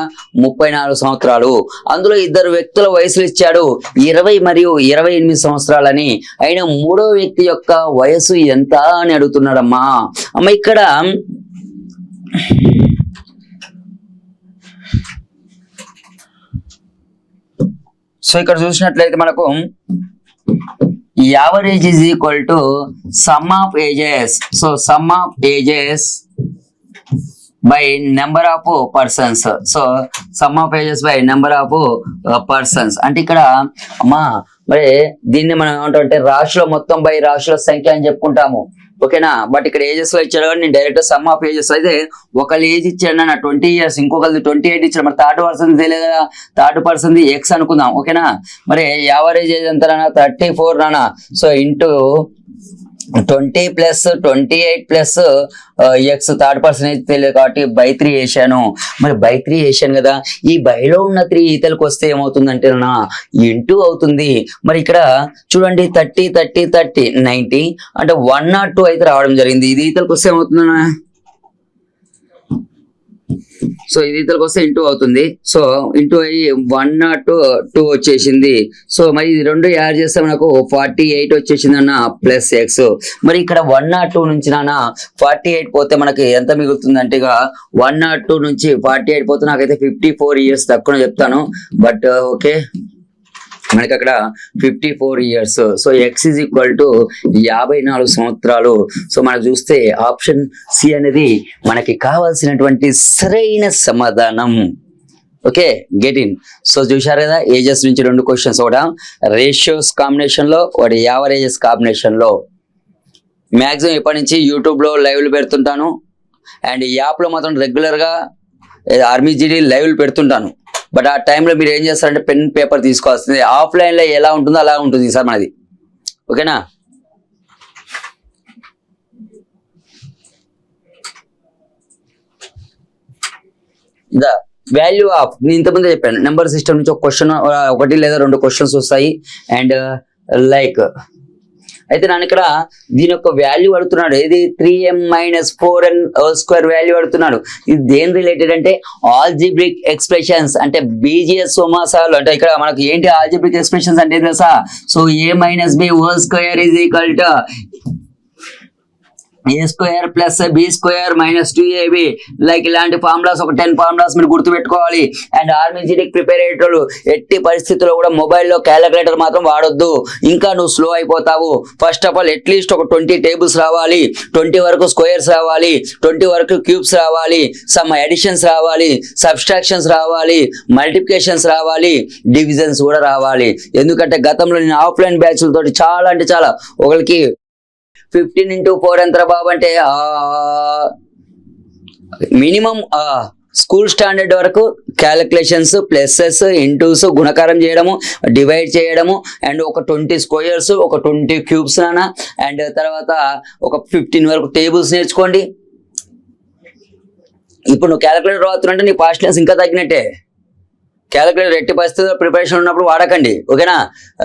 34 సంవత్సరాలు. అందులో 2 వ్యక్తుల వయసులు ఇచ్చాడు 20 మరియు 28 సంవత్సరాలని. అయినా 3వ వ్యక్తి యొక్క వయసు ఎంత అని అడుగుతున్నాడమ్మా. అమ్మ ఇక్కడ సో ఇక్కడ చూసినట్లయితే మనకు average is equal to some of ages. So some of ages by number of persons. So sum of ages by number of persons అంటే ఇక్కడ అమ్మా మరి దీన్ని మనం ఏమంటామంటే రాశుల మొత్తం బై రాశుల సంఖ్య అని చెప్పుకుంటాము. ఓకేనా. బట్ ఇక్కడ ఏజెస్ లో ఇచ్చాడు కానీ నేను డైరెక్ట్ సమ్ ఆఫ్ ఏజెస్ అయితే ఒకళ్ళు ఏజ్ ఇచ్చాడు నా 20 years, ఇంకొకరిది 28 ఇచ్చాడు. మరి థర్డ్ పర్సన్ తెలియదు కదా, థర్డ్ పర్సన్ ఎక్స్ అనుకుందాం. ఓకేనా. మరి యావరేజ్ ఏజ్ ఎంత నాన్న 34 నాన్న. So into 20 + 28 + X third person అయితే తెలియదు కాబట్టి బై 3 వేసాను. మరి బై 3 వేసాను కదా, ఈ బైలో ఉన్న 3 ఈతలకు వస్తే ఏమవుతుందంటే నా ఇంటూ అవుతుంది. మరి ఇక్కడ చూడండి 30 30 30 90 అంటే 102 అయితే రావడం జరిగింది. ఇది ఈతలకు వస్తే ఏమవుతుందన్నా, సో ఇది ఇతరులకు వస్తే ఇంటూ అవుతుంది. సో ఇంటూ అయ్యి 102 వచ్చేసింది. సో మరి ఇది 2 యాడ్ చేస్తే మనకు 48 వచ్చేసింది అన్న ప్లస్ ఎక్స్. మరి ఇక్కడ 102 నుంచి నాన్న 48 పోతే మనకి ఎంత మిగులుతుంది అంటే 102 నుంచి 48 పోతే నాకైతే 54 years తక్కువ చెప్తాను. బట్ ఓకే మనకి అక్కడ 54 years. So X is equal to 54 సంవత్సరాలు. సో మనం చూస్తే ఆప్షన్ సి అనేది మనకి కావాల్సినటువంటి సరైన సమాధానం. Okay get in. సో చూశారు కదా ఏజెస్ నుంచి 2 క్వశ్చన్స్, ఒకటి రేషియోస్ కాంబినేషన్ లో, ఒకటి యావరేజెస్ కాంబినేషన్ లో. మ్యాక్సిమం ఇప్పటి నుంచి యూట్యూబ్ లో లైవ్లు పెడుతుంటాను అండ్ ఈ యాప్ లో మాత్రం రెగ్యులర్ గా ఆర్మీ జీడీ లైవ్లు పెడుతుంటాను. బట్ ఆ టైంలో మీరు ఏం చేస్తారంటే పెన్ పేపర్ తీసుకోవాల్సింది. ఆఫ్లైన్ లో ఎలా ఉంటుందో అలా ఉంటుంది సార్ మనది. ఓకేనా. ద వాల్యూ ఆఫ్, నేను ఇంతకుముందే చెప్పాను నెంబర్ సిస్టమ్ నుంచి ఒక క్వశ్చన్, 1 లేదా 2 క్వశ్చన్స్ వస్తాయి. అండ్ లైక్ అయితే నేను ఇక్కడ దీని యొక్క వాల్యూ అడుగుతున్నాడు. ఏది 3m - 4n² వాల్యూ అడుగుతున్నాడు. ఇది దేని రిలేటెడ్ అంటే ఆల్జిబ్రిక్ ఎక్స్ప్రెషన్స్ అంటే బీజీఎస్ సమాసాలు. అంటే ఇక్కడ మనకు ఏంటి ఆల్జిబ్రిక్ ఎక్స్ప్రెషన్స్ అంటే తెలుసా. So a - b² = a² + b² - 2ab. Like ఇలాంటి ఫార్ములాస్ ఒక 10 ఫార్ములాస్ మీరు గుర్తుపెట్టుకోవాలి. అండ్ ఆర్మీజీడిక్ ప్రిపేర్ అయ్యేటోళ్ళు ఎట్టి పరిస్థితుల్లో కూడా మొబైల్లో క్యాలిక్యులేటర్ మాత్రం వాడొద్దు, ఇంకా నువ్వు స్లో అయిపోతావు. ఫస్ట్ ఆఫ్ ఆల్ అట్లీస్ట్ ఒక 20 టేబుల్స్ రావాలి, 20 వరకు స్క్వేర్స్ రావాలి, 20 వరకు క్యూబ్స్ రావాలి, సమ్ అడిషన్స్ రావాలి, సబ్స్ట్రాక్షన్స్ రావాలి, మల్టిప్లికేషన్స్ రావాలి, డివిజన్స్ కూడా రావాలి. ఎందుకంటే గతంలో నేను ఆఫ్లైన్ బ్యాచ్లతో చాలా అంటే చాలా ఒకరికి 15 × 4 ఎంత బాబు అంటే మినిమం స్కూల్ స్టాండర్డ్ వరకు క్యాలిక్యులేషన్స్, ప్లసెస్, ఇంటూస్, గుణకారం చేయడము, డివైడ్ చేయడము, అండ్ ఒక 20 స్క్వేర్స్, ఒక 20 క్యూబ్స్ నానా, అండ్ తర్వాత ఒక 15 వరకు టేబుల్స్ నేర్చుకోండి. ఇప్పుడు నువ్వు క్యాలిక్యులేటర్ రావుతున్నట్టే నీ పాస్ట్నెస్ ఇంకా తగ్గినట్టే. క్యాలిక్యులేటర్ ఎట్టి పరిస్థితుల్లో ప్రిపరేషన్ ఉన్నప్పుడు వాడకండి, ఓకేనా.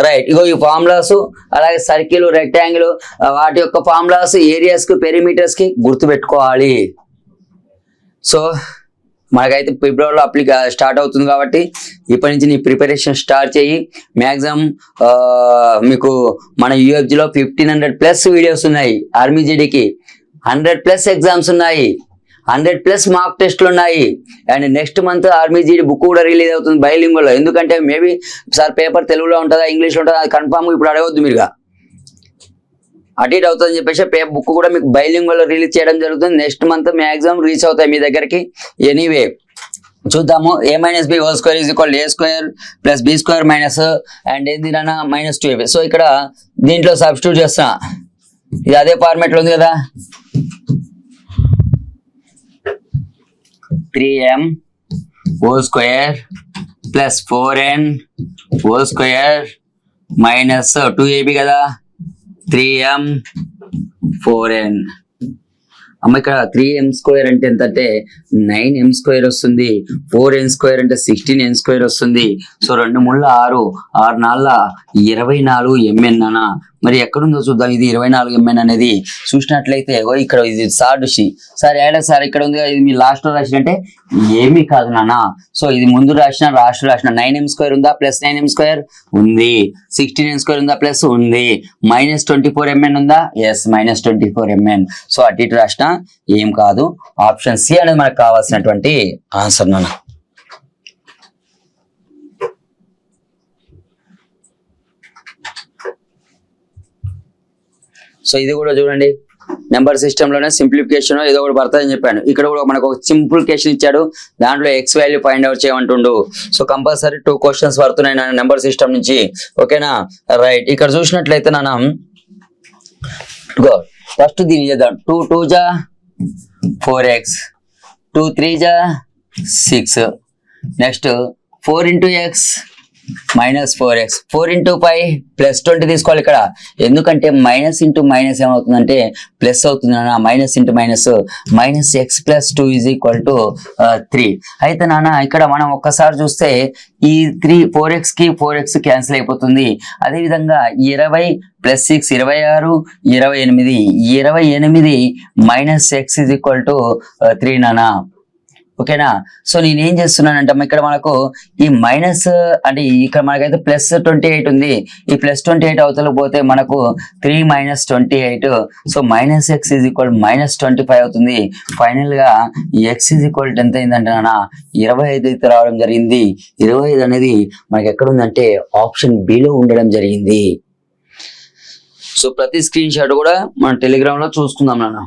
రైట్, ఇగో ఈ ఫార్ములాస్ అలాగే సర్కిల్, రెక్టాంగిల్ వాటి యొక్క ఫార్ములాస్ ఏరియాస్ కి పెరిమీటర్స్ కి గుర్తుపెట్టుకోవాలి. సో మనకైతే ఫిబ్రవరిలో స్టార్ట్ అవుతుంది కాబట్టి ఇప్పటి నుంచి నీ ప్రిపరేషన్ స్టార్ట్ చేయి. మ్యాక్సిమం మీకు మన యూఎఫ్జిలో 1500+ వీడియోస్ ఉన్నాయి, ఆర్మీ జీడీకి 100+ ఎగ్జామ్స్ ఉన్నాయి, 100+ మార్క్ టెస్ట్లు ఉన్నాయి. అండ్ నెక్స్ట్ మంత్ ఆర్మీ జీడీ బుక్ కూడా రిలీజ్ అవుతుంది బైలింగ్వల్ లో. ఎందుకంటే మేబీ సార్ పేపర్ తెలుగులో ఉంటుందా ఇంగ్లీష్లో ఉంటుందా అది కన్ఫామ్ ఇప్పుడు అడగవద్దు మీరుగా, అటు ఇటు అవుతుందని చెప్పేసి బుక్ కూడా మీకు బైలింగ్వల్ లో రిలీజ్ చేయడం జరుగుతుంది. నెక్స్ట్ మంత్ మ్యాక్సిమం రీచ్ అవుతాయి మీ దగ్గరికి. ఎనీవే చూద్దాము. a - b whole square is equal a square plus b square minus and ఏంది నాన్న -2ab. సో ఇక్కడ దీంట్లో సబ్స్టిట్యూట్ చేస్తా, ఇది అదే ఫార్మాట్ లో ఉంది కదా. 3m whole square plus 4n whole square minus 2ab కదా, 3m 4n. అమ్మ ఇక్కడ 3m స్క్వేర్ అంటే ఎంత అంటే 9m స్క్వేర్ వస్తుంది, 4n స్క్వేర్ అంటే 16n స్క్వేర్ వస్తుంది. సో 2 ముళ్ళ 6, 6 నాళ్ళ 24mn అన్న. మరి ఎక్కడుందో చూద్దాం. ఇది 24mn అనేది చూసినట్లయితే ఇక్కడ ఇది సార్ సార్ ఏడా సార్ ఇక్కడ ఉంది ఇది మీ లాస్ట్ లో రాసినంటే ఏమీ కాదు నాన్న. సో ఇది ముందు రాసిన లాస్ట్ రాసిన 9m స్క్వేర్ ఉందా ప్లస్ 9m స్క్వేర్ ఉంది, 16n స్క్వేర్ ఉందా ప్లస్ ఉంది, -24mn ఉందా ఎస్ -24mn. సో అటు ఇటు రాసిన ఏం కాదు. ఆప్షన్ సి అనేది మనకు కావాల్సినటువంటి ఆన్సర్ నాన్న. సో ఇది కూడా చూడండి, నెంబర్ సిస్టమ్ లోనే సింప్లిఫికేషన్ ఏదో ఒకటి పడుతుందని చెప్పాను. ఇక్కడ కూడా మనకు ఒక సింప్లిఫికేషన్ ఇచ్చాడు, దాంట్లో x వాల్యూ ఫైండ్ అవుట్ చేయమంటుండు. సో కంపల్సరీ 2 క్వశ్చన్స్ పడుతున్నాయి నా నెంబర్ సిస్టమ్ నుంచి, ఓకేనా. రైట్, ఇక్కడ చూసినట్లయితే నాన్న ఫస్ట్ దీని చేద్దాం. 2 2 జా 4x, 2 3 జా 6, next 4 into x -4x, 4 into 5 +20 తీసుకోవాలి ఇక్కడ. ఎందుకంటే మైనస్ ఇంటూ మైనస్ ఏమవుతుందంటే ప్లస్ అవుతుంది నాన్న. Minus into minus -x + 2 = 3. అయితే నాన్న ఇక్కడ మనం ఒక్కసారి చూస్తే ఈ 4x కి 4x క్యాన్సిల్ అయిపోతుంది. అదేవిధంగా 20 + 6 26, 28, 28 - x = 3 నాన్న, ఓకేనా. సో నేను ఏం చేస్తున్నానంటే ఇక్కడ మనకు ఈ మైనస్ అంటే ఇక్కడ మనకైతే +28 ఉంది, ఈ +28 అవతల పోతే మనకు 3 - 28. సో -x -25 అవుతుంది. ఫైనల్ గా x ఎంత అయిందంటే నాన్న 25 అయితే రావడం జరిగింది. 25 అనేది మనకి ఎక్కడ ఉందంటే ఆప్షన్ బి లో ఉండడం జరిగింది. సో ప్రతి స్క్రీన్ షాట్ కూడా మన టెలిగ్రామ్ లో చూసుకుందాం నాన్న.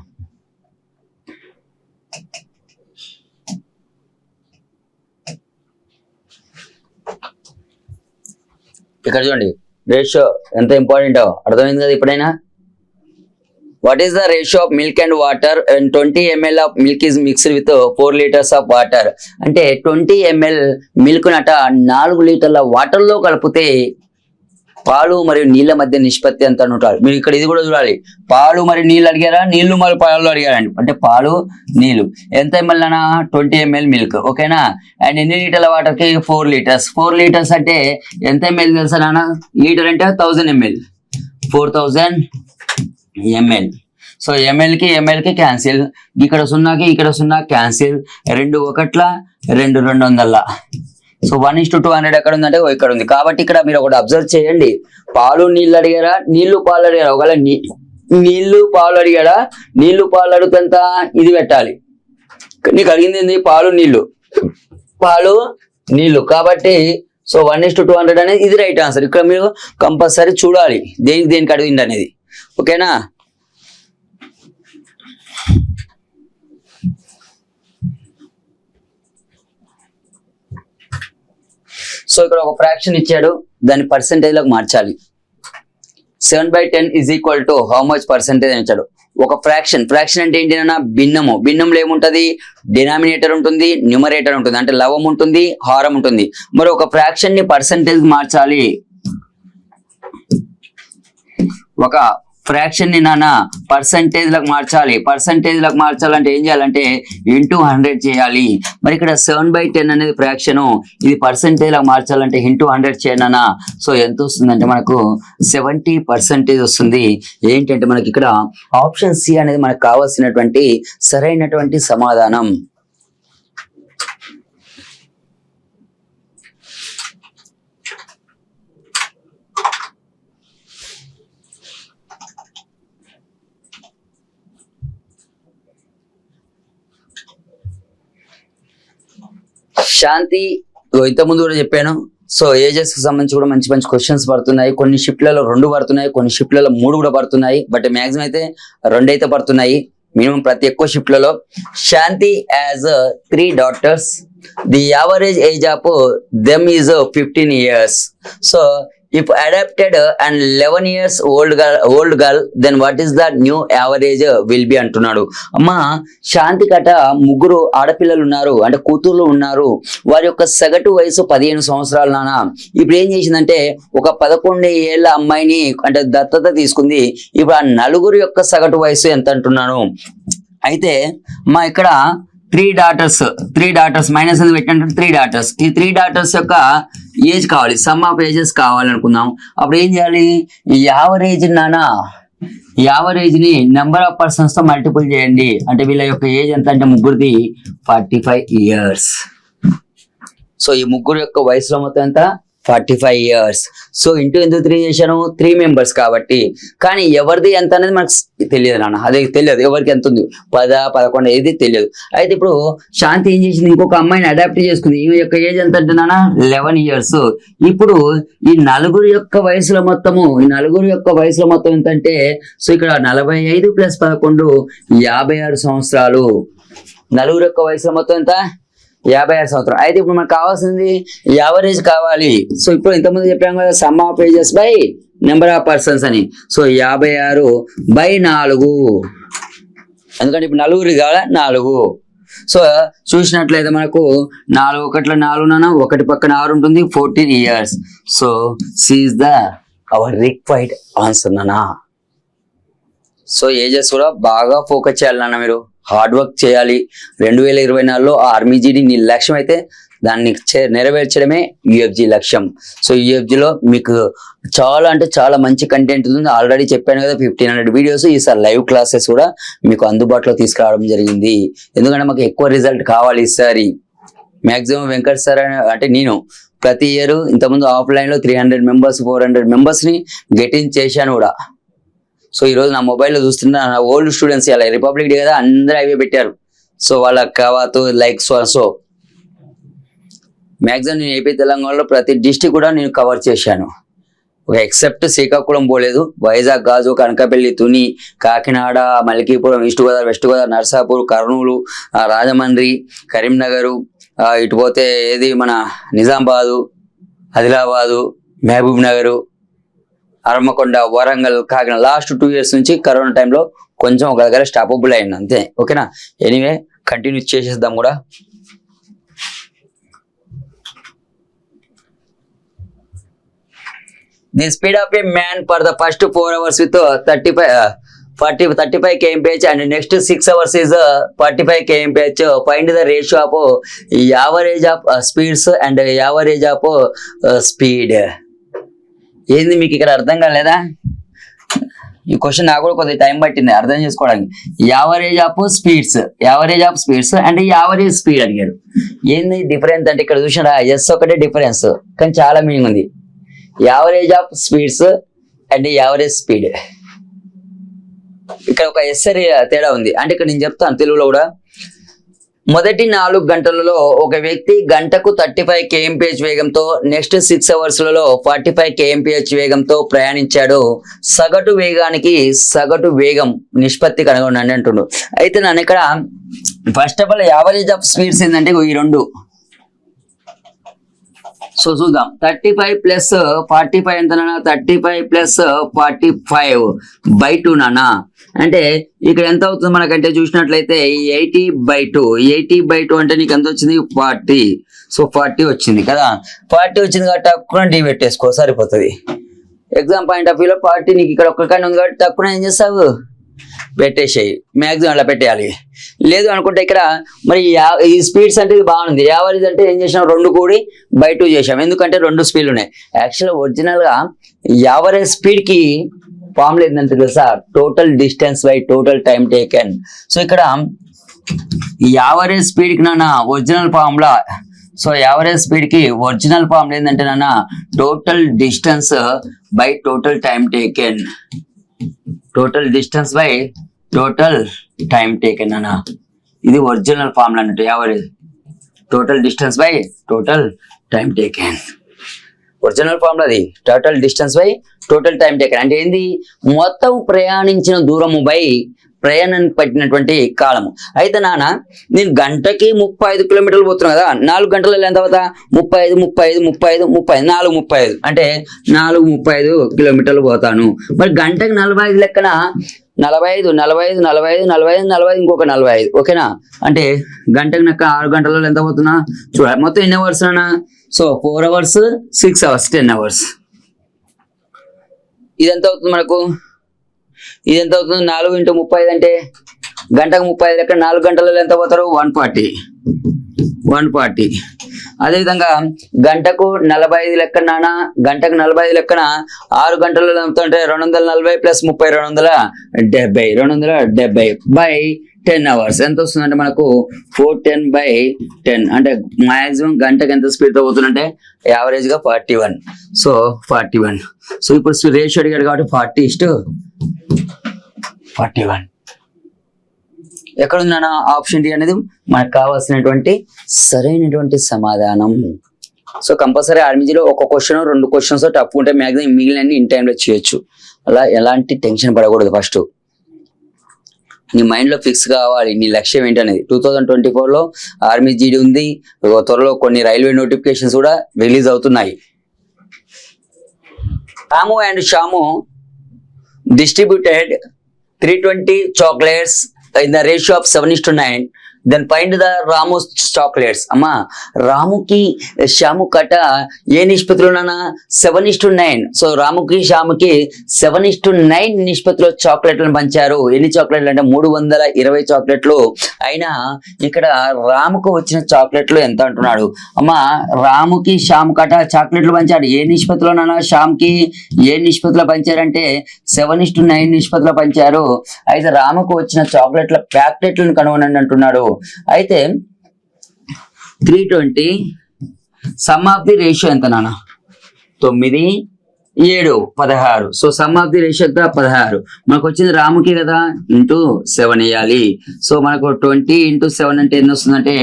ఇక్కడ చూడండి రేషియో ఎంత ఇంపార్టెంట్ అర్థమైంది కదా ఇప్పుడైనా. What is the ratio of milk and water and 20 ml of milk is mixed with 4 liters of water. అంటే 20 ml మిల్క్ నట 4 లీటర్ల వాటర్ లో కలిపితే పాలు మరియు నీళ్ళ మధ్య నిష్పత్తి ఎంత ఉంటారు. మీరు ఇక్కడ ఇది కూడా చూడాలి, పాలు మరియు నీళ్ళు అడిగారా, నీళ్లు మరియు పాలు అడిగారండి. అంటే పాలు నీళ్లు ఎంత ml అన్నా 20 ml మిల్క్, ఓకేనా. అండ్ ఎన్ని లీటర్ల వాటర్ కి 4 liters. 4 liters అంటే ఎంత ml తెలుసా నాన్న, లీటర్ అంటే 1000 ml, 4000 ml. సో ml కి క్యాన్సిల్, ఇక్కడ 0కి ఇక్కడ 0 క్యాన్సిల్, 2 1 2 200. సో 1:200 ఎక్కడ ఉందంటే ఇక్కడ ఉంది. కాబట్టి ఇక్కడ మీరు ఒకటి అబ్జర్వ్ చేయండి, పాలు నీళ్ళు అడిగారా, నీళ్లు పాలు అడిగారా. ఒకవేళ నీళ్లు పాలు అడిగాడా, నీళ్లు పాలు అడుగుతంత ఇది పెట్టాలి. నీకు అడిగింది ఏంది, పాలు నీళ్లు. కాబట్టి సో 1:200 అనేది ఇది రైట్ ఆన్సర్. ఇక్కడ మీరు కంపల్సరీ చూడాలి దేనికి అడిగింది అనేది, ఓకేనా. సో ఇక్కడ ఒక ఫ్రాక్షన్ ఇచ్చాడు, దాన్ని పర్సెంటేజ్ లోకి మార్చాలి. 7/10 = హౌ మచ్ పర్సెంటేజ్ అని ఇచ్చాడు. ఒక ఫ్రాక్షన్ అంటే ఏంటన్నా భిన్నంలో ఏముంటది, డినామినేటర్ ఉంటుంది, న్యూమరేటర్ ఉంటుంది, అంటే లవం ఉంటుంది, హారం ఉంటుంది. మరి ఒక ఫ్రాక్షన్ ని పర్సెంటేజ్ మార్చాలి. ఒక ఫ్రాక్షన్ ని నాన్న పర్సంటేజ్ లకు మార్చాలంటే ఏం చేయాలంటే ఇంటూ 100 చేయాలి. మరి ఇక్కడ 7/10 అనేది ఫ్రాక్షన్, ఇది పర్సంటేజ్ లకు మార్చాలంటే ఇంటూ 100 చేయాలన్నా. సో ఎంత వస్తుందంటే మనకు 70% వస్తుంది. ఏంటంటే మనకి ఇక్కడ ఆప్షన్ సి అనేది మనకు కావాల్సినటువంటి సరైనటువంటి సమాధానం. శాంతి ఇంతకుముందు కూడా చెప్పాను. సో ఏజెస్ కి సంబంధించి కూడా మంచి మంచి క్వశ్చన్స్ పడుతున్నాయి. కొన్ని షిఫ్ట్లలో 2 పడుతున్నాయి, కొన్ని షిఫ్ట్లలో 3 కూడా పడుతున్నాయి. బట్ మాక్సిమం అయితే 2 అయితే పడుతున్నాయి మినిమం ప్రతి ఎక్కువ షిఫ్ట్లలో. శాంతి has 3 daughters. The average age of them is 15 years. So if adopted an 11 years old girl, then what is the new average will be అంటున్నాడు. అమ్మా శాంతి కట 3 ఆడపిల్లలు ఉన్నారు, అంటే కూతుర్లు ఉన్నారు. వారి యొక్క సగటు వయసు 15 సంవత్సరాలు నాన్న. ఇప్పుడు ఏం చేసిందంటే ఒక 11 ఏళ్ల అమ్మాయిని అంటే దత్తత తీసుకుంది. ఇప్పుడు ఆ 4 యొక్క సగటు వయసు ఎంత అంటున్నాను. అయితే మా ఇక్కడ 3 daughters మైనస్ అనేది పెట్టినట్టు 3 daughters. ఈ 3 daughters యొక్క ఏజ్ కావాలి, సమ్ ఆఫ్ ఏజెస్ కావాలనుకుందాం. అప్పుడు ఏం చేయాలి, యావరేజ్ నానా, యావరేజ్ ని నెంబర్ ఆఫ్ పర్సన్స్ తో మల్టిపుల్ చేయండి. అంటే వీళ్ళ యొక్క ఏజ్ ఎంత అంటే ముగ్గురిది 45 years. సో ఈ ముగ్గురు యొక్క వయసులో మొత్తం ఎంత 45 years. సో ఇంటూ ఎందుకు 3 చేశాను, 3 members కాబట్టి. కానీ ఎవరిది ఎంత అనేది మనకు తెలియదు నాన్న, అదే తెలియదు ఎవరికి ఎంత ఉంది, 10, 11 ఏది తెలియదు. అయితే ఇప్పుడు శాంతి ఏం చేసింది, ఇంకొక అమ్మాయిని అడాప్ట్ చేసుకుంది. ఈమె యొక్క ఏజ్ ఎంత అంటే నాన్న 11 years. ఇప్పుడు ఈ 4 యొక్క వయసులో మొత్తము, ఎంత అంటే సో ఇక్కడ 45 + 11 56 సంవత్సరాలు. 4 యొక్క వయసులో మొత్తం ఎంత 56 సంవత్సరం. అయితే ఇప్పుడు మనకు కావాల్సింది యావరేజ్ కావాలి. సో ఇప్పుడు ఇంతకుముందు చెప్పాం కదా some of ages by number of persons అని. సో 56/4, ఎందుకంటే ఇప్పుడు 4 కావాలా 4. సో చూసినట్లయితే మనకు 4 1 4 నాన్న, 1 పక్కన 6 ఉంటుంది, 14 years. So C is the our required answer నాన్న. సో ఏజెస్ కూడా బాగా ఫోకస్ చేయాలి నాన్న, మీరు హార్డ్ వర్క్ చేయాలి. 2024లో ఆర్మీ జీడీ నీ లక్ష్యం అయితే దాన్ని నెరవేర్చడమే యూఎఫ్జీ లక్ష్యం. సో యూఎఫ్జీలో మీకు చాలా అంటే చాలా మంచి కంటెంట్ ఉంది. ఆల్రెడీ చెప్పాను కదా 1500 వీడియోస్. ఈసారి లైవ్ క్లాసెస్ కూడా మీకు అందుబాటులో తీసుకురావడం జరిగింది. ఎందుకంటే మాకు ఎక్కువ రిజల్ట్ కావాలి ఈసారి. మాక్సిమం వెంకట్ సార్ అంటే నేను ప్రతి ఇయర్ ఇంతకుముందు ఆఫ్లైన్ లో 300 members 400 members ని గెట్ ఇన్ చేశాను కూడా. సో ఈ రోజు నా మొబైల్లో చూస్తున్న నా ఓల్డ్ స్టూడెంట్స్ ఇలా రిపబ్లిక్ డే కదా అందరూ అవే పెట్టారు. సో వాళ్ళకి కావాతో లైక్స్. సో మ్యాక్సిమం నేను ఏపీ తెలంగాణలో ప్రతి డిస్ట్రిక్ట్ కూడా నేను కవర్ చేశాను. ఒక ఎక్సెప్ట్ శ్రీకాకుళం పోలేదు. వైజాగ్, గాజు, కనకపల్లి, తుని, కాకినాడ, మల్కీపురం, ఈస్ట్ గోదావరి, వెస్ట్ గోదావరి, నర్సాపూర్, కర్నూలు, రాజమండ్రి, కరీంనగర్, ఇటు పోతే ఏది మన నిజామాబాదు, ఆదిలాబాదు, మహబూబ్ నగర్, హన్మకొండ, వరంగల్, కాకినాడ. లాస్ట్ 2 years నుంచి కరోనా టైంలో కొంచెం ఒక దగ్గర స్టాపబుల్ అయింది అంతే. ఓకేనా, ఎనీవే కంటిన్యూ చేసేద్దాం కూడా. The speed of A man for the first 4 hours with 35 kmph and next 6 hours is 45 kmph. Find the ratio of average of speeds and average of speed. ఏంది మీకు ఇక్కడ అర్థం కాలేదా? ఈ క్వశ్చన్ నాకు కూడా కొద్దిగా టైం పట్టింది అర్థం చేసుకోవడానికి. Average of speeds and average speed అడిగాడు. ఏంది డిఫరెన్స్ అంటే ఇక్కడ చూసినా ఎస్ ఒకటే డిఫరెన్స్, కానీ చాలా మీనింగ్ ఉంది. Average of speeds and average speed. ఇక్కడ ఒక ఎస్ తేడా ఉంది. అంటే ఇక్కడ నేను చెప్తాను తెలుగులో కూడా. మొదటి 4 గంటలలో ఒక వ్యక్తి గంటకు 35 kmph వేగంతో నెక్స్ట్ 6 అవర్స్లలో 45 kmph వేగంతో ప్రయాణించాడు. సగటు వేగానికి సగటు వేగం నిష్పత్తి కనుగొనండి అంటుండు. అయితే నన్ను ఇక్కడ first of all average of speeds ఏంటంటే ఈ 2. సో చూద్దాం. 35 + 45 ఎంత నాన్న? 35 + 45/2 నాన్న. అంటే ఇక్కడ ఎంత అవుతుంది మనకంటే చూసినట్లయితే 80/2. 80/2 అంటే నీకు ఎంత వచ్చింది? 40. సో 40 వచ్చింది కదా. 40 వచ్చింది కాబట్టి అక్కడ డివైడ్ చేసుకో సరిపోతుంది. ఎగ్జామ్ పాయింట్ ఆఫ్ వ్యూలో ఫార్టీ నీకు ఇక్కడ ఒక్కడికైనా ఉంది కాబట్టి తక్కువ ఏం చేస్తావు పెట్టేసేయి, మ్యాక్సిమం అలా పెట్టేయాలి. లేదు అనుకుంటే ఇక్కడ మరి ఈ స్పీడ్స్ అంటే ఇది బాగుంది, యావరేజ్ అంటే ఏం చేసాం 2 కూడి బై 2 చేసాం, ఎందుకంటే 2 స్పీడ్లు ఉన్నాయి. యాక్చువల్గా ఒరిజినల్ గా యావరేజ్ స్పీడ్ కి ఫార్ములా ఏంటంటే తెలుసా, total distance by total time taken. So ఇక్కడ యావరేజ్ స్పీడ్ కి నాన్న original formula, so average speed కి ఒరిజినల్ ఫార్ములా ఏంటంటే నాన్న total distance by total time taken, total distance by total time taken అన్న, ఇది ఒరిజినల్ ఫార్ములా అన్నట్టు. Average total distance by total time taken, original formula అది total distance by total time taken. అంటే ఏంది, మొత్తం ప్రయాణించిన దూరము బై ప్రయాణానికి పట్టినటువంటి కాలము. అయితే నాన్న నేను గంటకి 35 కిలోమీటర్లు పోతున్నా కదా, 4 గంటలలో ఎంత అవుతా 35 35 35 30 4:35 అంటే 4:35 కిలోమీటర్లు పోతాను. మరి గంటకి 45 లెక్కన 45 45 45 45 40 ఇంకొక 45, ఓకేనా? అంటే గంటకి నాకు 6 గంటలలో ఎంత పోతున్నా చూడాలి. మొత్తం ఎన్ని అవర్స్ అన్నా, సో 4 hours 6 hours 10 hours. ఇదెంత అవుతుంది మనకు, ఇది ఎంత అవుతుంది 4 × 35 అంటే గంటకు 35 లెక్క 4 గంటలలో ఎంత పోతారు 140. అదేవిధంగా గంటకు 45 లెక్కన నాన్న, గంటకు 45 లెక్కన 6 గంటలలో ఎంత అంటే 240 + 30 270 బై 10 hours ఎంత వస్తుందంటే మనకు 410/10. అంటే మాక్సిమం గంటకు ఎంత స్పీడ్ తో పోతుందంటే యావరేజ్ గా 41. సో 41. సో ఇప్పుడు రేషియో అడిగాడు కాబట్టి 40:41. ఎక్కడ ఉందన్న ఆప్షన్ డి అనేది మనకు కావాల్సినటువంటి సరైనటువంటి సమాధానం. సో కంపల్సరీ ఆర్మీజీలో ఒక క్వశ్చన్ 2 క్వశ్చన్స్ టఫ్ ఉంటే మ్యాక్సిమం మిగిలిన ఇన్ టైంలో చేయొచ్చు. అలా ఎలాంటి టెన్షన్ పడకూడదు. ఫస్ట్ నీ మైండ్ లో ఫిక్స్ కావాలి నీ లక్ష్యం ఏంటనేది. 2024లో ఆర్మీ జీడీ ఉంది, త్వరలో కొన్ని రైల్వే నోటిఫికేషన్స్ కూడా రిలీజ్ అవుతున్నాయి. రాము and Shyam distributed 320 chocolates in the ratio of 7:9. Then find the Ramu's chocolates. అమ్మా రాముకి శ్యాము కట ఏ నిష్పత్తిలోనా 7:9. సో రాముకి శ్యాముకి 7:9 నిష్పత్తిలో చాక్లెట్లను పంచారు. ఎన్ని చాక్లెట్లు అంటే 320 చాక్లెట్లు. అయినా ఇక్కడ రాముకు వచ్చిన చాక్లెట్లు ఎంత అంటున్నాడు. అమ్మా రాముకి శ్యాము కట చాక్లెట్లు పంచాడు ఏ నిష్పత్తిలోనా, శ్యామ్కి ఏ నిష్పత్తిలో పంచారంటే 7:9 నిష్పత్తిలో పంచారు. అయితే రాముకు వచ్చిన చాక్లెట్ల ప్యాకెట్లను కనుగొనండి అంటున్నాడు. అయితే 320 సమ్ ఆఫ్ ది రేషియో ఎంత నాన్న 9 7 16. So some of the ratio ఎంత 16. మనకు వచ్చింది రాముకి కదా ఇంటూ 7 వేయాలి. సో మనకు 20 × 7 అంటే ఎన్ని వస్తుందంటే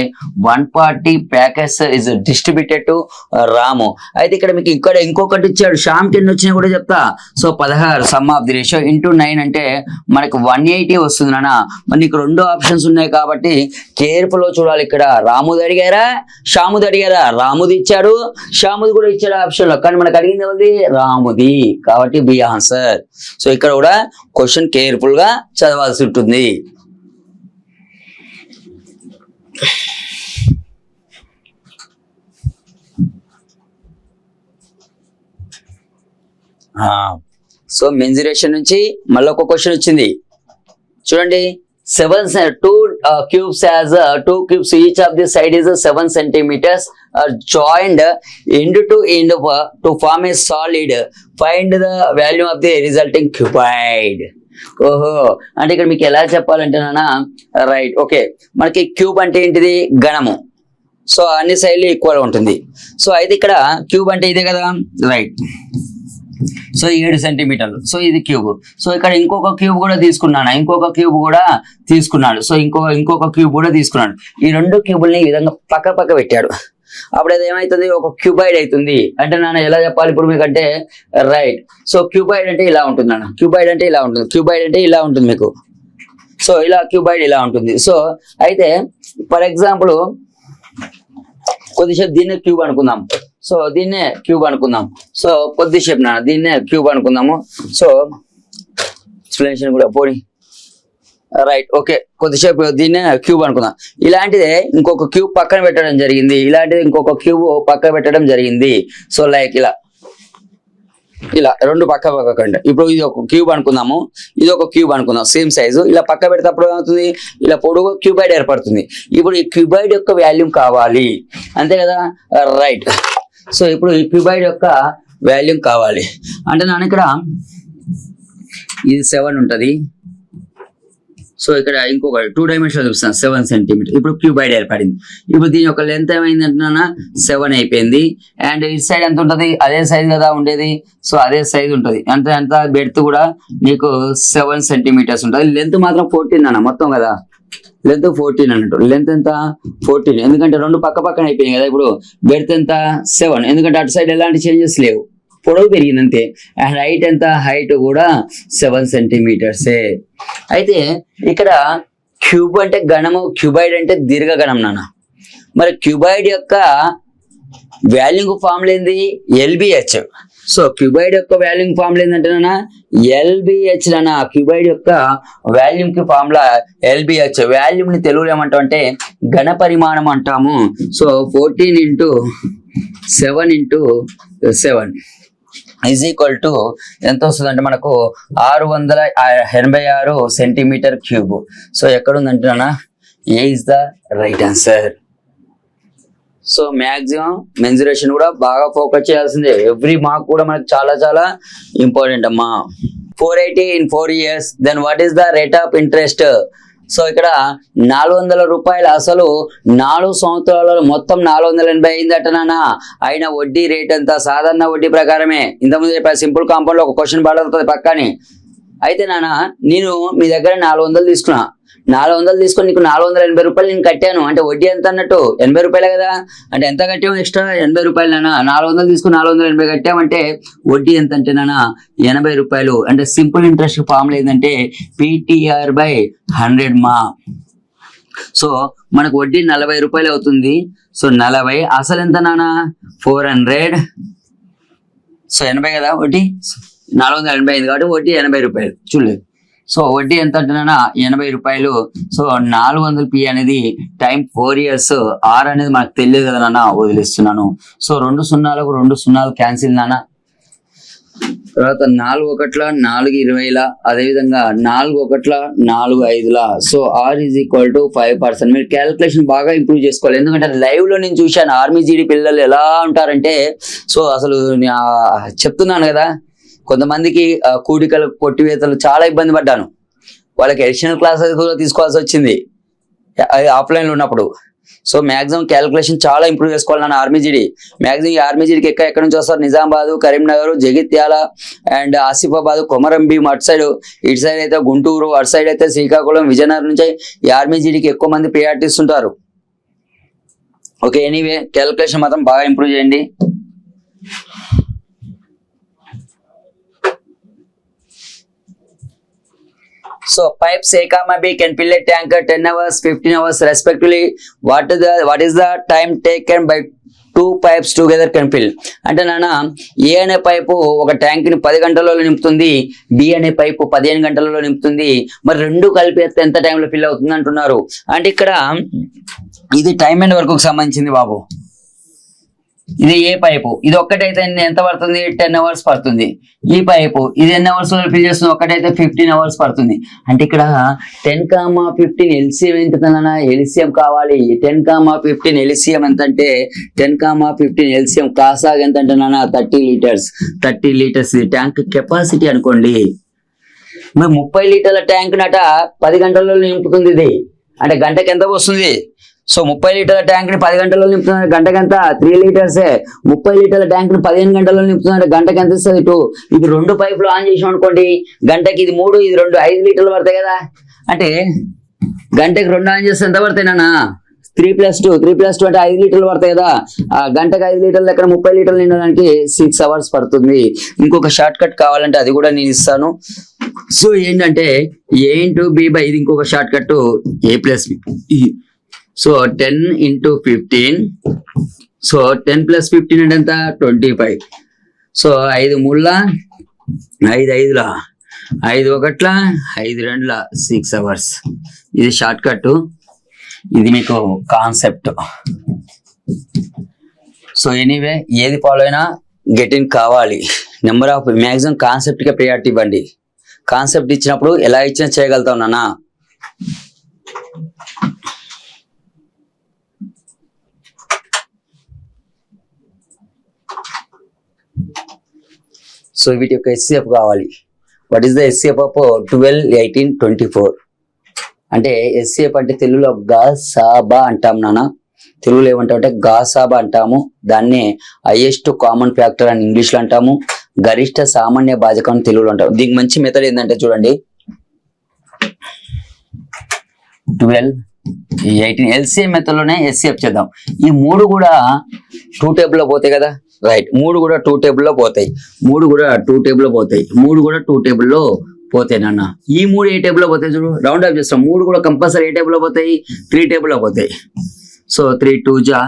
140 ప్యాకెట్స్ ఇస్ డిస్ట్రిబ్యూటెడ్ టు రాము. అయితే ఇక్కడ మీకు ఇక్కడ ఇంకొకటి ఇచ్చాడు శ్యామ్కి ఎన్ని వచ్చినా కూడా చెప్తా. So 16 some of the ratio into 9 అంటే మనకు 180 వస్తుంది నాన్న. మరి నీకు 2 ఆప్షన్స్ ఉన్నాయి కాబట్టి కేర్ఫుల్ గా చూడాలి. ఇక్కడ రాముది అడిగారా శ్యాముది అడిగారా, రాముది ఇచ్చాడు శ్యాముది కూడా ఇచ్చాడు ఆప్షన్ లో, కానీ మనకు అడిగింది ఏముంది రాముది కాబట్టి బి ఆన్సర్. సో ఇక్కడ కూడా క్వశ్చన్ కేర్ఫుల్ గా చదవాల్సి ఉంటుంది. సో మెన్సురేషన్ నుంచి మళ్ళీ ఒక క్వశ్చన్ వచ్చింది చూడండి. 2 cubes has 2 cubes each of the side is 7 centimeters are joined end to end to form a solid. Find the value of the resulting cuboid. ఓహో అంటే ఇక్కడ మీకు ఎలా చెప్పాలంటే నాన్న రైట్ ఓకే మనకి క్యూబ్ అంటే ఏంటిది ఘనము. సో అన్ని సైడ్లు ఈక్వల్ ఉంటుంది. సో అయితే ఇక్కడ క్యూబ్ అంటే ఇదే కదా రైట్. సో 7 సెంటీమీటర్లు. సో ఇది క్యూబ్. సో ఇక్కడ ఇంకొక క్యూబ్ కూడా తీసుకున్నాను, ఇంకొక క్యూబ్ కూడా తీసుకున్నాడు. సో ఇంకొక క్యూబ్ కూడా తీసుకున్నాడు. ఈ 2 క్యూబుల్ని ఈ విధంగా పక్క పెట్టాడు. అప్పుడు అది ఏమైతుంది ఒక క్యూబాయిడ్ అవుతుంది. అంటే నాన్న ఎలా చెప్పాలి ఇప్పుడు మీకంటే రైట్. సో క్యూబాయిడ్ అంటే ఇలా ఉంటుంది నాన్న, క్యూబాయిడ్ అంటే ఇలా ఉంటుంది, క్యూబాయిడ్ అంటే ఇలా ఉంటుంది మీకు. సో ఇలా క్యూబాయిడ్ ఇలా ఉంటుంది. సో అయితే ఫర్ ఎగ్జాంపుల్ కొద్దిసేపు దీన్నే క్యూబ్ అనుకుందాం. సో దీన్నే క్యూబ్ అనుకుందాం. సో కొద్దిసేపు నాన్న దీన్నే క్యూబ్ అనుకుందాము. సో ఎక్స్ప్లెనేషన్ కూడా పోనీ రైట్ ఓకే కొద్దిసేపు దీన్నే క్యూబ్ అనుకుందాం. ఇలాంటిదే ఇంకొక క్యూబ్ పక్కన పెట్టడం జరిగింది, ఇలాంటిది ఇంకొక క్యూబ్ పక్కన పెట్టడం జరిగింది. సో లైక్ ఇలా ఇలా రెండు పక్క పక్కకండి. ఇప్పుడు ఇది ఒక క్యూబ్ అనుకుందాము, ఇది ఒక క్యూబ్ అనుకుందాం, సేమ్ సైజు. ఇలా పక్క పెడితేప్పుడు ఏమవుతుంది, ఇలా పొడుగు క్యూబాయిడ్ ఏర్పడుతుంది. ఇప్పుడు ఈ క్యూబాయిడ్ యొక్క వాల్యూమ్ కావాలి, అంతే కదా, రైట్. సో ఇప్పుడు ఈ క్యూబాయిడ్ యొక్క వాల్యూమ్ కావాలి అంటే నేను ఇక్కడ ఇది 7 ఉంటది. సో ఇక్కడ ఇంకొక 2 డైమెన్షన్ చూపిస్తాను, 7 సెంటీమీటర్. ఇప్పుడు క్యూబాయిడ్ ఏర్పడింది. ఇప్పుడు దీని యొక్క లెంత్ ఏమైంది అంటున్నా 7 అయిపోయింది. అండ్ ఇటు సైడ్ ఎంత ఉంటది, అదే సైజ్ కదా ఉండేది. సో అదే సైజ్ ఉంటది. ఎంత బెడ్త్ కూడా నీకు 7 సెంటీమీటర్స్ ఉంటది. లెంత్ మాత్రం 14 అన్న మొత్తం కదా, లెంత్ 14 అన్నట్టు. లెంత్ ఎంత 14, ఎందుకంటే రెండు పక్క పక్కన అయిపోయింది కదా. ఇప్పుడు బెడ్త్ ఎంత 7, ఎందుకంటే అటు సైడ్ ఎలాంటి చేంజెస్ లేవు, పొడవు పెరిగింది అంతే. అండ్ హైట్ ఎంత, హైట్ కూడా 7 సెంటీమీటర్సే. అయితే ఇక్కడ క్యూబ్ అంటే గణము, క్యూబాయిడ్ అంటే దీర్ఘగణం నాన్న. మరి క్యూబాయిడ్ యొక్క వాల్యూమ్ ఫార్ములా ఏంది, LBH. సో క్యూబాయిడ్ యొక్క వాల్యూమ్ ఫార్ములా ఏంటంటే నాన్న LBH నాన్న. క్యూబాయిడ్ యొక్క వాల్యూమ్ కి ఫార్ములా LBH. వాల్యూమ్ ని తెలుగులో ఏమంటాం అంటే ఘన పరిమాణం అంటాము. సో 14 × 7 × 7 ఈజ్ ఈక్వల్ టు ఎంత వస్తుంది అంటే మనకు 686 సెంటీమీటర్ క్యూబ్. సో ఎక్కడ ఉందంటున్నా, A is the right answer. So maximum mensuration కూడా బాగా ఫోకస్ చేయాల్సిందే. ఎవ్రీ మార్క్ కూడా మనకు చాలా చాలా ఇంపార్టెంట్ అమ్మా. 480 in 4 years, then what is the rate of interest. So ఇక్కడ 400 రూపాయలు అసలు 4 సంవత్సరాలలో మొత్తం 480 అయిందట నాన్న. అయిన వడ్డీ రేట్ ఎంత, సాధారణ వడ్డీ ప్రకారమే. ఇంతకుముందు సింపుల్ కాంపౌండ్ లో ఒక క్వశ్చన్ పడుతుంది పక్కని. అయితే నాన్న నేను మీ దగ్గర 400 తీసుకున్నా, 400 తీసుకొని నీకు 480 రూపాయలు నేను కట్టాను అంటే వడ్డీ ఎంత అన్నట్టు, 80 రూపాయలే కదా. అంటే ఎంత కట్టాము ఎక్స్ట్రా, 80 రూపాయలు నాన్న. 400 తీసుకుని 480 కట్టామంటే వడ్డీ ఎంత అంటే నాన్న 80 రూపాయలు. అంటే సింపుల్ ఇంట్రెస్ట్ ఫార్ములా ఏంటంటే PTR/100 మా. సో మనకు వడ్డీ 40 రూపాయలు అవుతుంది. సో 40 అసలు ఎంత నాన్న 400. సో 80 కదా వడ్డీ, 480 అయింది కాబట్టి వడ్డీ 80 రూపాయలు. చూడలేదు. సో వడ్డీ ఎంత అంటున్నా 80 రూపాయలు. సో 400 P అనేది టైం 4 years. R అనేది మనకు తెలియదు కదా నాన్న, వదిలేస్తున్నాను. సో 2 సున్నాలకు 2 సున్నాలు క్యాన్సిల్ నాన్న. తర్వాత 4 1ల 4 20ల, అదేవిధంగా 4 1ల 4 5ల. So R is equal to 5%. మీరు క్యాలిక్యులేషన్ బాగా ఇంప్రూవ్ చేసుకోవాలి, ఎందుకంటే లైవ్ లో నేను చూశాను ఆర్మీ జీడీ పిల్లలు ఎలా ఉంటారంటే. సో అసలు చెప్తున్నాను కదా, కొంతమందికి కూడికలు కొట్టివేతలు చాలా ఇబ్బంది పడ్డాను. వాళ్ళకి అడిషనల్ క్లాసెస్ కూడా తీసుకోవాల్సి వచ్చింది ఆఫ్లైన్ లో ఉన్నప్పుడు. సో మాక్సిమం క్యాలిక్యులేషన్ చాలా ఇంప్రూవ్ చేసుకోవాలి నాన్న ఆర్మీ జీడీ. మాక్సిమం ఈ ఆర్మీ జీడీకి ఎక్కడి నుంచి వస్తారు, నిజామాబాద్, కరీంనగర్, జగిత్యాల అండ్ ఆసిఫాబాద్, కొమరంభీం అటు సైడ్, ఇటు సైడ్ అయితే గుంటూరు, అటు సైడ్ అయితే శ్రీకాకుళం, విజయనగరం నుంచి ఈ ఆర్మీ జీడీకి ఎక్కువ మంది ప్రియారిటీ ఇస్తుంటారు. ఓకే, ఎనీవే క్యాలిక్యులేషన్ మాత్రం బాగా ఇంప్రూవ్ చేయండి. So pipes A, B can fill a tanker 10 hours, 15 hours respectively. What is the time taken by 2 pipes together can fill? అంటే నాన్న ఏ అనే పైపు ఒక ట్యాంక్ ని 10 గంటలలో నింపుతుంది, బి అనే పైపు 15 గంటలలో నింపుతుంది. మరి రెండు కలిపి ఎంత టైంలో ఫిల్ అవుతుంది అంటున్నారు. అంటే ఇక్కడ ఇది టైం అండ్ వర్క్ కు సంబంధించింది బాబు. ఇది ఏ పైపు, ఇది ఒక్కటైతే ఎంత పడుతుంది, 10 hours పడుతుంది. ఈ పైపు ఇది ఎన్ని అవర్స్ లో ఫిల్ చేస్తుంది, ఒక్కటైతే 15 hours పడుతుంది. అంటే ఇక్కడ 10,15 LCM ఎంత, ఎల్సిఎం కావాలి. 10,15 LCM ఎంత అంటే 10,15 LCM కాసాగ్ ఎంత అంటే 30 liters. 30 liters ట్యాంక్ కెపాసిటీ అనుకోండి. మరి 30 లీటర్ల ట్యాంక్ నట 10 గంటలలో నింపుతుంది ఇది. అంటే గంటకి ఎంత వస్తుంది. సో 30 లీటర్ల ట్యాంక్ ని 10 గంటల్లో నింపుతున్నారు, గంటకి ఎంత 3 liters. 30 లీటర్ల ట్యాంక్ ని 15 గంటల్లో నింపుతున్నారు, గంటకి ఎంత ఇస్తుంది 2. ఇది 2 పైపులు ఆన్ చేసాం అనుకోండి, గంటకి ఇది 3, ఇది 2, 5 లీటర్లు పడతాయి కదా. అంటే గంటకి 2 ఆన్ చేస్తే ఎంత పడతాయి నాన్న, 3+2 అంటే 5 లీటర్లు పడతాయి కదా. ఆ గంటకి 5 లీటర్లు ఎక్కడ 30 లీటర్లు నిండడానికి 6 hours పడుతుంది. ఇంకొక షార్ట్ కట్ కావాలంటే అది కూడా నేను ఇస్తాను. సో ఏంటంటే A × B ఇది ఇంకొక short cut A+B. So 10 × 15. So 10 + 15 అంటే ఎంత 25. So 5 3 5 5 5 1 5 2 6 hours. ఇది షార్ట్ కట్, ఇది మీకు కాన్సెప్ట్. సో ఎనీవే ఏది ఫాలో అయినా గెట్ ఇన్ కావాలి. నెంబర్ ఆఫ్ మ్యాక్సిమం కాన్సెప్ట్ కి ప్రియారిటీ ఇవ్వండి. కాన్సెప్ట్ ఇచ్చినప్పుడు ఎలా ఇచ్చినా చేయగలుగుతాం నాన్న. సో వీటి యొక్క HCF కావాలి. What is the HCF of 12, 18, 24? అంటే HCF అంటే తెలుగులో గాసాబా అంటాం నాన్న. తెలుగులో ఏమంటాం అంటే గాసాబా అంటాము. దాన్నే హైయెస్ట్ కామన్ ఫ్యాక్టర్ అని ఇంగ్లీష్ లో అంటాము. గరిష్ట సామాన్య భాజకం అని తెలుగులో అంటాము. దీనికి మంచి మెథడ్ ఏంటంటే చూడండి, 12, 18 LCM మెథడ్ లోనే HCF చేద్దాం. ఈ మూడు కూడా 2 టేబుల్ లో పోతాయి కదా, రైట్. మూడు కూడా 2 టేబుల్ లో పోతాయి. మూడు కూడా 2 టేబుల్ లో పోతాయి. మూడు కూడా 2 టేబుల్ లో పోతాయి నాన్న. ఈ మూడు ఏ టేబుల్ లో పోతాయి చూడు, రౌండ్ ఆఫ్ చేస్తాం. మూడు కూడా కంపల్సరీ ఏ టేబుల్ లో పోతాయి, 3 టేబుల్ లో పోతాయి. సో 3 2 జా,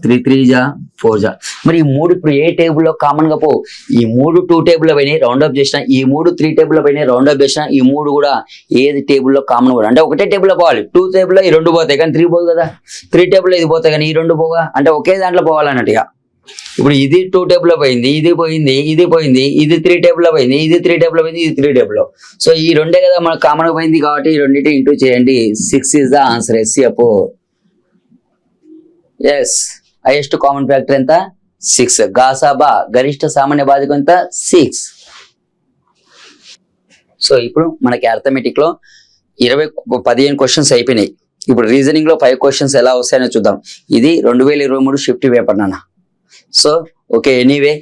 3 3 జా, 4 జా. మరి ఈ మూడు ఇప్పుడు ఏ టేబుల్ లో కామన్ గా పో. ఈ మూడు 2 టేబుల్ లో పోయినాయి, రౌండ్ ఆఫ్ చేసిన. ఈ మూడు 3 టేబుల్ లో పోయినాయి, రౌండ్ ఆఫ్ చేసిన. ఈ మూడు కూడా ఏది టేబుల్ లో కామన్ కూడా, అంటే ఒకటే టేబుల్ లో పోవాలి. 2 టేబుల్ లో ఈ 2 పోతాయి కానీ 3 పోదు కదా. 3 టేబుల్ లో ఇది పోతాయి కానీ ఈ 2 పోగా, అంటే ఒకే దాంట్లో పోవాలన్నట్టుగా. ఇప్పుడు ఇది 2 టేబుల్ లో పోయింది, ఇది పోయింది, ఇది పోయింది, ఇది 3 టేబుల్ లో పోయింది, ఇది 3 టేబుల్ లో పోయింది, ఇది 3 టేబుల్ లో. సో ఈ రెండే కదా మనకు కామన్ గా పోయింది కాబట్టి ఈ రెండింటి ఇంటూ చేయండి. 6 is the answer. HCF. Yes, highest common factor ఎంత? 6. గాసాబా గరిష్ట సామాన్య భాజకం ఎంత? 6. సో ఇప్పుడు మనకి అర్థమెటిక్ లో 15 క్వశ్చన్స్ అయిపోయినాయి. ఇప్పుడు రీజనింగ్ లో 5 క్వశ్చన్స్ ఎలా వస్తాయని చూద్దాం. ఇది 2023 షిఫ్ట్ పేపర్ నాన్న. So okay, anyway.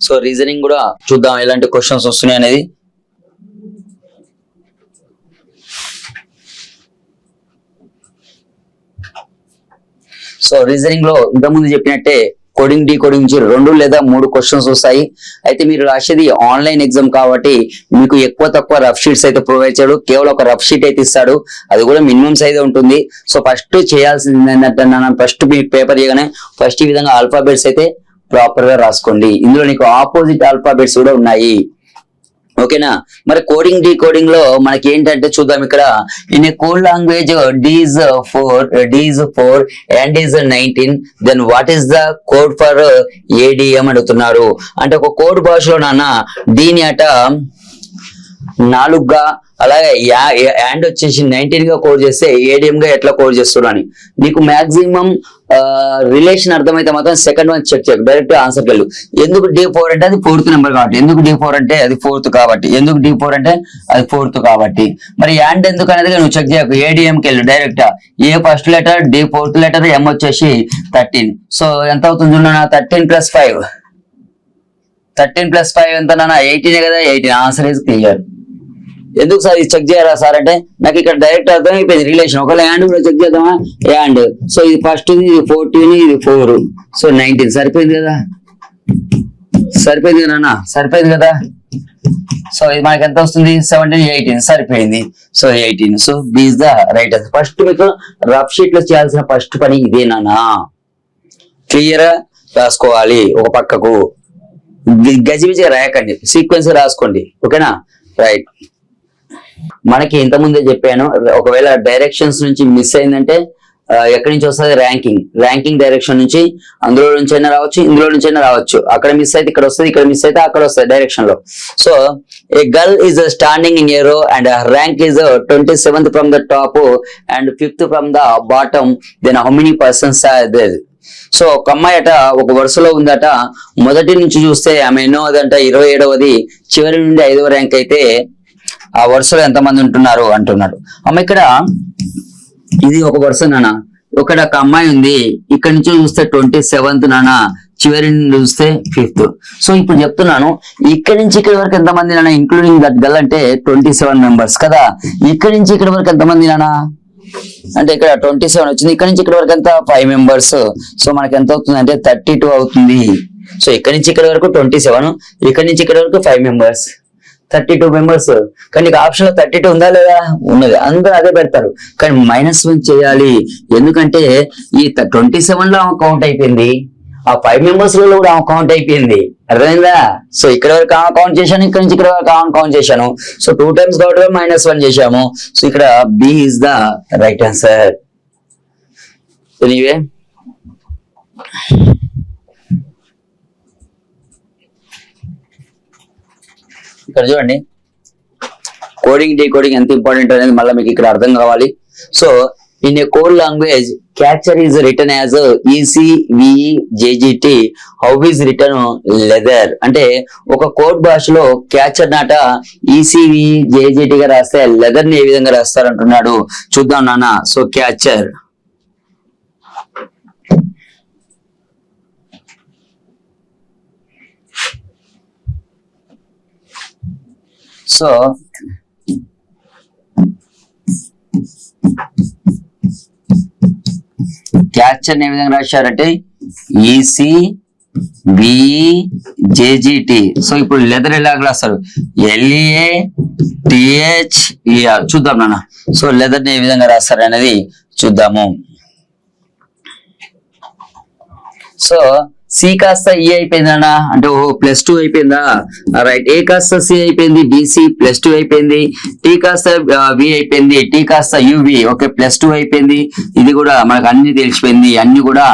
So reasoning కూడా చూద్దాం ఎలాంటి క్వశ్చన్స్ వస్తున్నాయి అనేది. సో రీజనింగ్ లో ఇంతకుముందు చెప్పినట్టే కోడింగ్ డీకోడింగ్ 2 లేదా 3 క్వశ్చన్స్ వస్తాయి. అయితే మీరు రాసేది ఆన్లైన్ ఎగ్జామ్ కాబట్టి మీకు ఎక్కువ తక్కువ రఫ్ షీట్స్ అయితే ప్రొవైడ్ చేయడు. కేవలం ఒక రఫ్ షీట్ అయితే ఇస్తాడు, అది కూడా మినిమం సైజ్ ఉంటుంది. సో ఫస్ట్ చేయాల్సింది ఏంటంటే ఫస్ట్ మీ పేపర్ చేయగానే ఫస్ట్ ఈ విధంగా ఆల్ఫాబెట్స్ అయితే ప్రాపర్ గా రాసుకోండి. ఇందులో నీకు ఆపోజిట్ ఆల్ఫాబెట్స్ కూడా ఉన్నాయి, ఓకేనా. మరి కోడింగ్ డీకోడింగ్ లో మనకి ఏంటంటే చూద్దాం. ఇక్కడ in a code language D is 4 and is 19, then what is the code for ADM అడుగుతున్నారు. అంటే ఒక కోడ్ భాషలో నాన్న దీని అట 4గా, అలాగే అండ్ వచ్చేసి 19 గా కోడ్ చేస్తే ADM గా ఎట్లా కోడ్ చేస్తున్నా అని. నీకు మాక్సిమం రిలేషన్ అర్థమైతే మాత్రం సెకండ్ వన్ చెక్ చేయకు, డైరెక్ట్ ఆన్సర్కి వెళ్ళు. ఎందుకు D4 అంటే అది 4th నెంబర్ కాబట్టి, ఎందుకు D4 అంటే అది 4th కాబట్టి, ఎందుకు D4 అంటే అది 4th కాబట్టి. మరి యాండ్ ఎందుకు అనేది నువ్వు చెక్ చేయకు, ADMకి వెళ్ళు direct. A first letter, D 4th letter, M వచ్చేసి 13. సో ఎంత అవుతుంది చూడన్నా, 13 + 5. 13 + 5 ఎంత నాన్న? 18 కదా. 18. Answer is clear. ఎందుకు సార్ ఇది చెక్ చేయాలా సార్ అంటే నాకు ఇక్కడ డైరెక్ట్ అర్థమైపోయింది రిలేషన్. ఒకవేళ యాండ్ కూడా చెక్ చేద్దామా, యాండ్. సో ఇది ఫస్ట్, ఇది 14, ఇది 4, సో 19. సరిపోయింది కదా, సరిపోయింది కదా నాన్న, సరిపోయింది కదా. సో ఇది మనకి ఎంత వస్తుంది? 17, 18. సరిపోయింది. So 18. So B is the right answer. First మీకు రఫ్ షీట్ లో చేయాల్సిన ఫస్ట్ పని ఇదే నాన్న. క్లియర్ రాసుకోవాలి, ఒక పక్కకు గజిబిజిగా రాయకండి, సీక్వెన్స్ రాసుకోండి, ఓకేనా. రైట్. మనకి ఇంతకుముందే చెప్పాను, ఒకవేళ డైరెక్షన్స్ నుంచి మిస్ అయిందంటే ఎక్కడి నుంచి వస్తుంది? ర్యాంకింగ్ డైరెక్షన్ నుంచి. అందులో నుంచి అయినా రావచ్చు, ఇందులో నుంచి అయినా రావచ్చు. అక్కడ మిస్ అయితే ఇక్కడ వస్తుంది, ఇక్కడ మిస్ అయితే అక్కడ వస్తుంది డైరెక్షన్ లో. So a girl is standing in a row and rank is 27th from the top and 5th from the bottom, then how many persons are there? So ఒక అమ్మాయి అట ఒక వరుసలో ఉందట. మొదటి నుంచి చూస్తే ఆమె ఎన్నో అదంట 27వది, చివరి నుండి 5వ ర్యాంక్ అయితే ఆ వరుసలో ఎంతమంది ఉంటున్నారు అంటున్నాడు. అమ్మ ఇక్కడ ఇది ఒక వరుస నాన్న. ఇక్కడ ఒక అమ్మాయి ఉంది, ఇక్కడ నుంచి చూస్తే 27th నాన్న, చివరి నుండి చూస్తే 5th. సో ఇప్పుడు చెప్తున్నాను, ఇక్కడ నుంచి ఇక్కడ వరకు ఎంతమంది నాన్న, ఇంక్లూడింగ్ దట్ గర్ల్ అంటే 27 మెంబర్స్ కదా. ఇక్కడి నుంచి ఇక్కడ వరకు ఎంతమంది నాన్న అంటే ఇక్కడ 27 వచ్చింది, ఇక్కడ నుంచి ఇక్కడ వరకు ఎంత 5 మెంబర్స్. సో మనకి ఎంత అవుతుంది అంటే 32 అవుతుంది. సో ఇక్కడ నుంచి ఇక్కడ వరకు 27, ఇక్కడ నుంచి ఇక్కడ వరకు 5 మెంబర్స్, 32 మెంబర్స్. కానీ ఆప్షన్ లో 32 ఉందా లేదా? ఉన్నది. అందరూ అదే పెడతారు, కానీ -1 చేయాలి. ఎందుకంటే ఈ 27 లో కౌంట్ అయిపోయింది, ఆ 5 మెంబర్స్ లో కూడా కౌంట్ అయిపోయింది. అర్థమైందా? సో ఇక్కడ వరకు కౌంట్ చేశాను, ఇక్కడ నుంచి ఇక్కడ వరకు కౌంట్ చేశాను. సో 2 times కాబట్టి -1 చేశాము. సో ఇక్కడ B is the right answer. Anyway ఇక్కడ చూడండి కోడింగ్ డీకోడింగ్ ఎంత ఇంపార్టెంట్ అనేది మళ్ళీ మీకు ఇక్కడ అర్థం కావాలి. So in a code language catcher is return as ECVEJGT. How is return leather అంటే ఒక కోడ్ భాషలో క్యాచర్ నాట ECVEJGT గా రాస్తే లెదర్ ని ఏ విధంగా రాస్తారంటున్నాడు చూద్దాం నాన్న. సో క్యాచర్ సో క్యాచర్ ఏ విధంగా రాశారంటే ECVEJGT. సో ఇప్పుడు లెదర్ ఎలా రాస్తారు LEATHER. చూద్దాం నాన్న. సో లెదర్ ఏ విధంగా రాస్తారు అనేది చూద్దాము. సో సి కాస్త E అయిపోయిందన్నా అంటే +2 అయిపోయిందా. రైట్. ఏ కాస్త C అయిపోయింది, BC +2 అయిపోయింది. T కాస్త V అయిపోయింది, T కాస్త UV ఓకే +2 అయిపోయింది. ఇది కూడా మనకు అన్ని తెలిసిపోయింది. అన్ని కూడా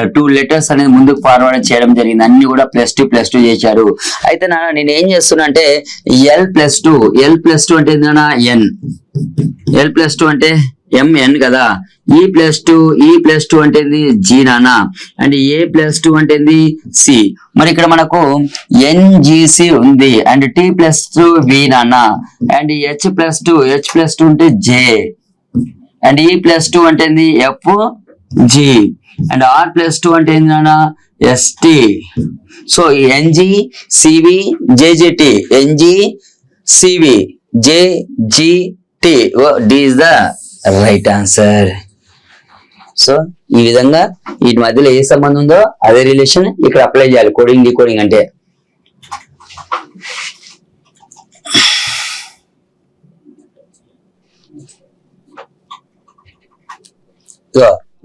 2 లెటర్స్ అనేది ముందుకు ఫార్వర్డ్ చేయడం జరిగింది. అన్ని కూడా +2 చేశారు. అయితే నాన్న నేను ఏం చేస్తున్నా అంటే L+2 అంటే ఏంటన్నా N. L+2 అంటే MN కదా. E+2 అంటే G నాన్న. అండ్ A+2 అంటే C. మరి ఇక్కడ మనకు NGC ఉంది. అండ్ T+2V నాన్న. అండ్ H+2 అంటే J. అండ్ E+2 అంటే FG. అండ్ R+2 అంటే ఏంది నాన్న ST. So NGCVJGT NGCVJGT D is the right answer. So ఈ విధంగా వీటి మధ్యలో ఏ సంబంధం ఉందో అదే రిలేషన్ ఇక్కడ అప్లై చేయాలి కోడింగ్ డీకోడింగ్ అంటే.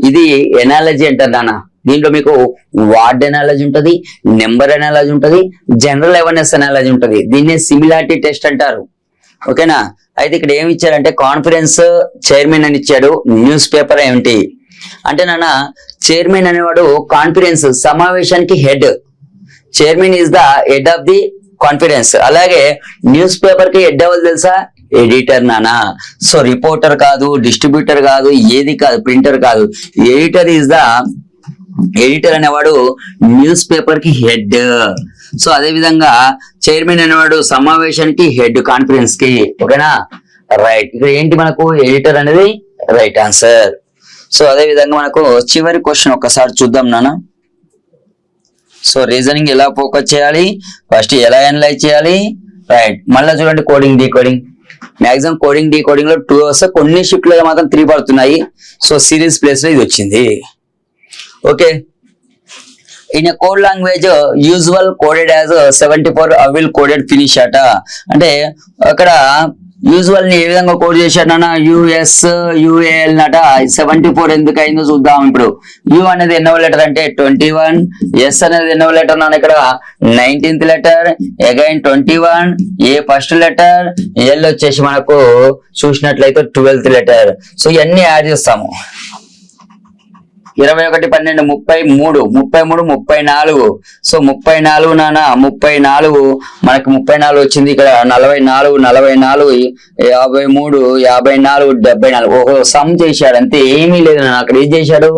ఇది ఎనాలజీ అంటారు నాన్న. దీంట్లో మీకు వార్డ్ ఎనాలజీ ఉంటది, నెంబర్ ఎనాలజీ ఉంటది, జనరల్ అవేర్నెస్ ఎనాలజీ ఉంటది. దీన్నే సిమిలారిటీ టెస్ట్ అంటారు. ఓకేనా. అయితే ఇక్కడ ఏమి ఇచ్చారంటే కాన్ఫరెన్స్ చైర్మన్ అని ఇచ్చాడు. న్యూస్ పేపర్ ఏమిటి అంటే నాన్న చైర్మన్ అనేవాడు కాన్ఫరెన్స్ సమావేశానికి head. Chairman is the head of the conference. అలాగే న్యూస్ పేపర్ కి హెడ్ అవ్వాలి తెలుసా ఎడిటర్ నానా. సో రిపోర్టర్ కాదు, డిస్ట్రిబ్యూటర్ కాదు, ఏది కాదు, ప్రింటర్ కాదు. ఎడిటర్ అనేవాడు న్యూస్ పేపర్ కి హెడ్. సో అదే విధంగా చైర్మన్ అనేవాడు సమావేశానికి హెడ్ కాన్ఫరెన్స్ కి. ఓకేనా రైట్. ఇక్కడ ఏంటి మనకు ఎడిటర్ అనేది రైట్ ఆన్సర్. సో అదే విధంగా మనకు చివరి క్వశ్చన్ ఒకసారి చూద్దాం నాన్న. సో రీజనింగ్ ఎలా ఫోకస్ చేయాలి, ఫస్ట్ ఎలా అనలైజ్ చేయాలి. రైట్. మళ్ళీ చూడండి coding decoding. Maximum coding decoding లో 2 వస్తే కొన్ని షిఫ్ట్ లో మాత్రం 3 పడుతున్నాయి. సో సిరీస్ ప్లేస్ లో ఇది వచ్చింది. Okay. In a code language usual coded as 74 అవిల్ కోడెడ్ ఫినిష్ అట. అంటే అక్కడ యూజువల్ ని ఏ విధంగా కోడ్ చేశాడన్న USUAL నట. 74 ఎందుకు అయిందో చూద్దాం. ఇప్పుడు U అనేది ఎన్నో లెటర్ అంటే 21, S అనేది ఎన్నో లెటర్ నాన్న ఇక్కడ 19th letter, again 21, A first letter, L వచ్చేసి మనకు చూసినట్లయితే 12th లెటర్. సో ఇవన్నీ యాడ్ చేస్తాము. 21, 12, 33, 34. సో 34 నాన్న 34 మనకి 34 వచ్చింది. ఇక్కడ 44, 53, 54, 74. ఓహో సమ్ చేశాడు అంతే, ఏమీ లేదు నాన్న. అక్కడ ఏం చేశాడు,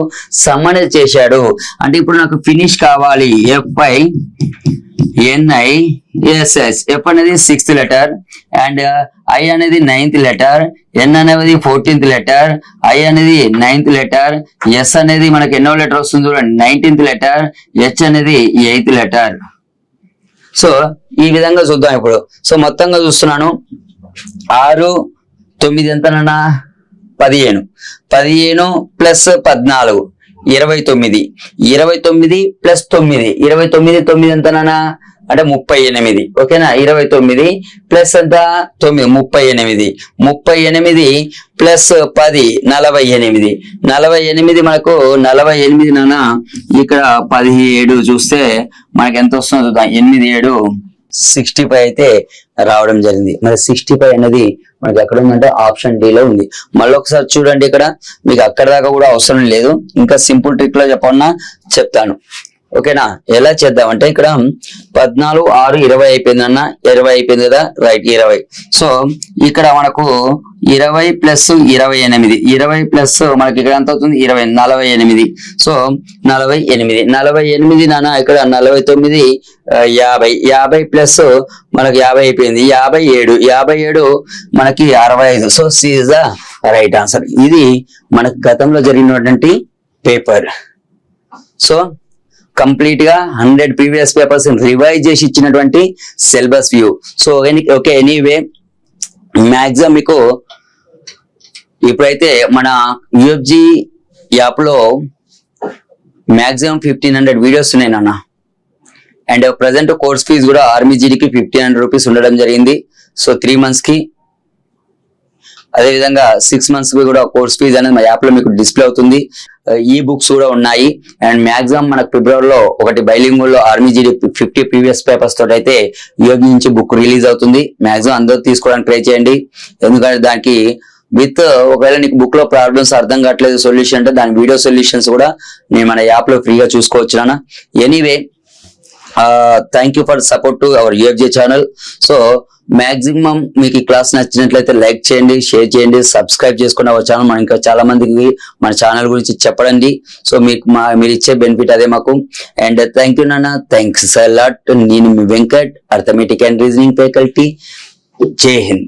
సమ్ అనేది చేశాడు. అంటే ఇప్పుడు నాకు ఫినిష్ కావాలి. FINISS. F అనేది 6th లెటర్ అండ్ I అనేది 9th లెటర్, N అనేది 14th లెటర్, I అనేది 9th లెటర్, S అనేది మనకి ఎన్నో లెటర్ వస్తుంది చూడండి 19th లెటర్, H అనేది 8th లెటర్. సో ఈ విధంగా చూద్దాం ఇప్పుడు. సో మొత్తంగా చూస్తున్నాను 6, 9 ఎంతనన్నా 15, 15 ప్లస్ 14 29, 29 ప్లస్ 9, 29 9 ఎంతనన్నా అంటే 38. ఓకేనా. 29 ప్లస్ ఎంత 9 38, 38 ప్లస్ 10 48, 48 మనకు 48 నాన్న. ఇక్కడ 17 చూస్తే మనకి ఎంత వస్తుందో చూద్దాం. 8 7 65 అయితే రావడం జరిగింది. మరి 65 అనేది మనకి ఎక్కడ ఉందంటే ఆప్షన్ డి లో ఉంది. మళ్ళీ ఒకసారి చూడండి. ఇక్కడ మీకు అక్కడ దాకా కూడా అవసరం లేదు, ఇంకా సింపుల్ ట్రిక్ లో చెప్పన్నా చెప్తాను. ఓకేనా? ఎలా చేద్దామంటే ఇక్కడ 14, 6, 20 అయిపోయింది అన్న, 20 అయిపోయింది కదా, రైట్ 20. సో ఇక్కడ మనకు 20 ప్లస్ 28, 20 ప్లస్ మనకి ఇక్కడ ఎంత అవుతుంది 20, 48. సో 48 నాన్న, ఇక్కడ 49, 50, 50 ప్లస్ మనకి 50 అయిపోయింది, 57 మనకి 65. So C is the right answer. ఇది మనకు గతంలో జరిగినటువంటి పేపర్. సో కంప్లీట్ గా 100 ప్రీవియస్ పేపర్స్ రివైజ్ చేసి ఇచ్చినటువంటి syllabus view. So okay, anyway maximum మీకు ఇప్పుడైతే మన యూఎఫ్జి యాప్ లో మ్యాక్సిమం 1500 వీడియోస్ ఉన్నాయి నాన్న. అండ్ ప్రజెంట్ కోర్స్ ఫీజు కూడా ఆర్మీ జీడీకి 1500 రూపీస్ ఉండడం జరిగింది. సో 3 months కి, అదే విధంగా 6 months కి కూడా కోర్స్ ఫీజు అనేది మా యాప్ లో మీకు డిస్ప్లే అవుతుంది. ఈ బుక్స్ కూడా ఉన్నాయి. అండ్ మాక్సిమం మనకు ఫిబ్రవరిలో ఒకటి బైలింగువల్ లో ఆర్మీ జీడీ 50 ప్రీవియస్ పేపర్స్ తోటి అయితే యోగి నుంచి బుక్ రిలీజ్ అవుతుంది. మాక్సిమం అందరూ తీసుకోవడానికి ట్రై చేయండి. ఎందుకంటే దానికి విత్ ఒకవేళ నీకు బుక్ లో ప్రాబ్లమ్స్ అర్థం కావట్లేదు సొల్యూషన్ అంటే దాని వీడియో సొల్యూషన్స్ కూడా నేను మన యాప్ లో ఫ్రీగా చూసుకోవచ్చు నాన్న. Anyway thank you for support to our UFJ channel. So maximum మీకు ఈ క్లాస్ నచ్చినట్లయితే లైక్ చేయండి, షేర్ చేయండి, సబ్స్క్రైబ్ చేసుకున్న అవర్ ఛానల్. మనం ఇంకా చాలా మందికి మన ఛానల్ గురించి చెప్పండి. సో మీకు మీరు ఇచ్చే బెనిఫిట్ అదే మాకు. అండ్ థ్యాంక్ యూ నాన్న, థ్యాంక్స్ అలాట్. నేను మీ Venkat, arithmetic and reasoning faculty. Jai Hind.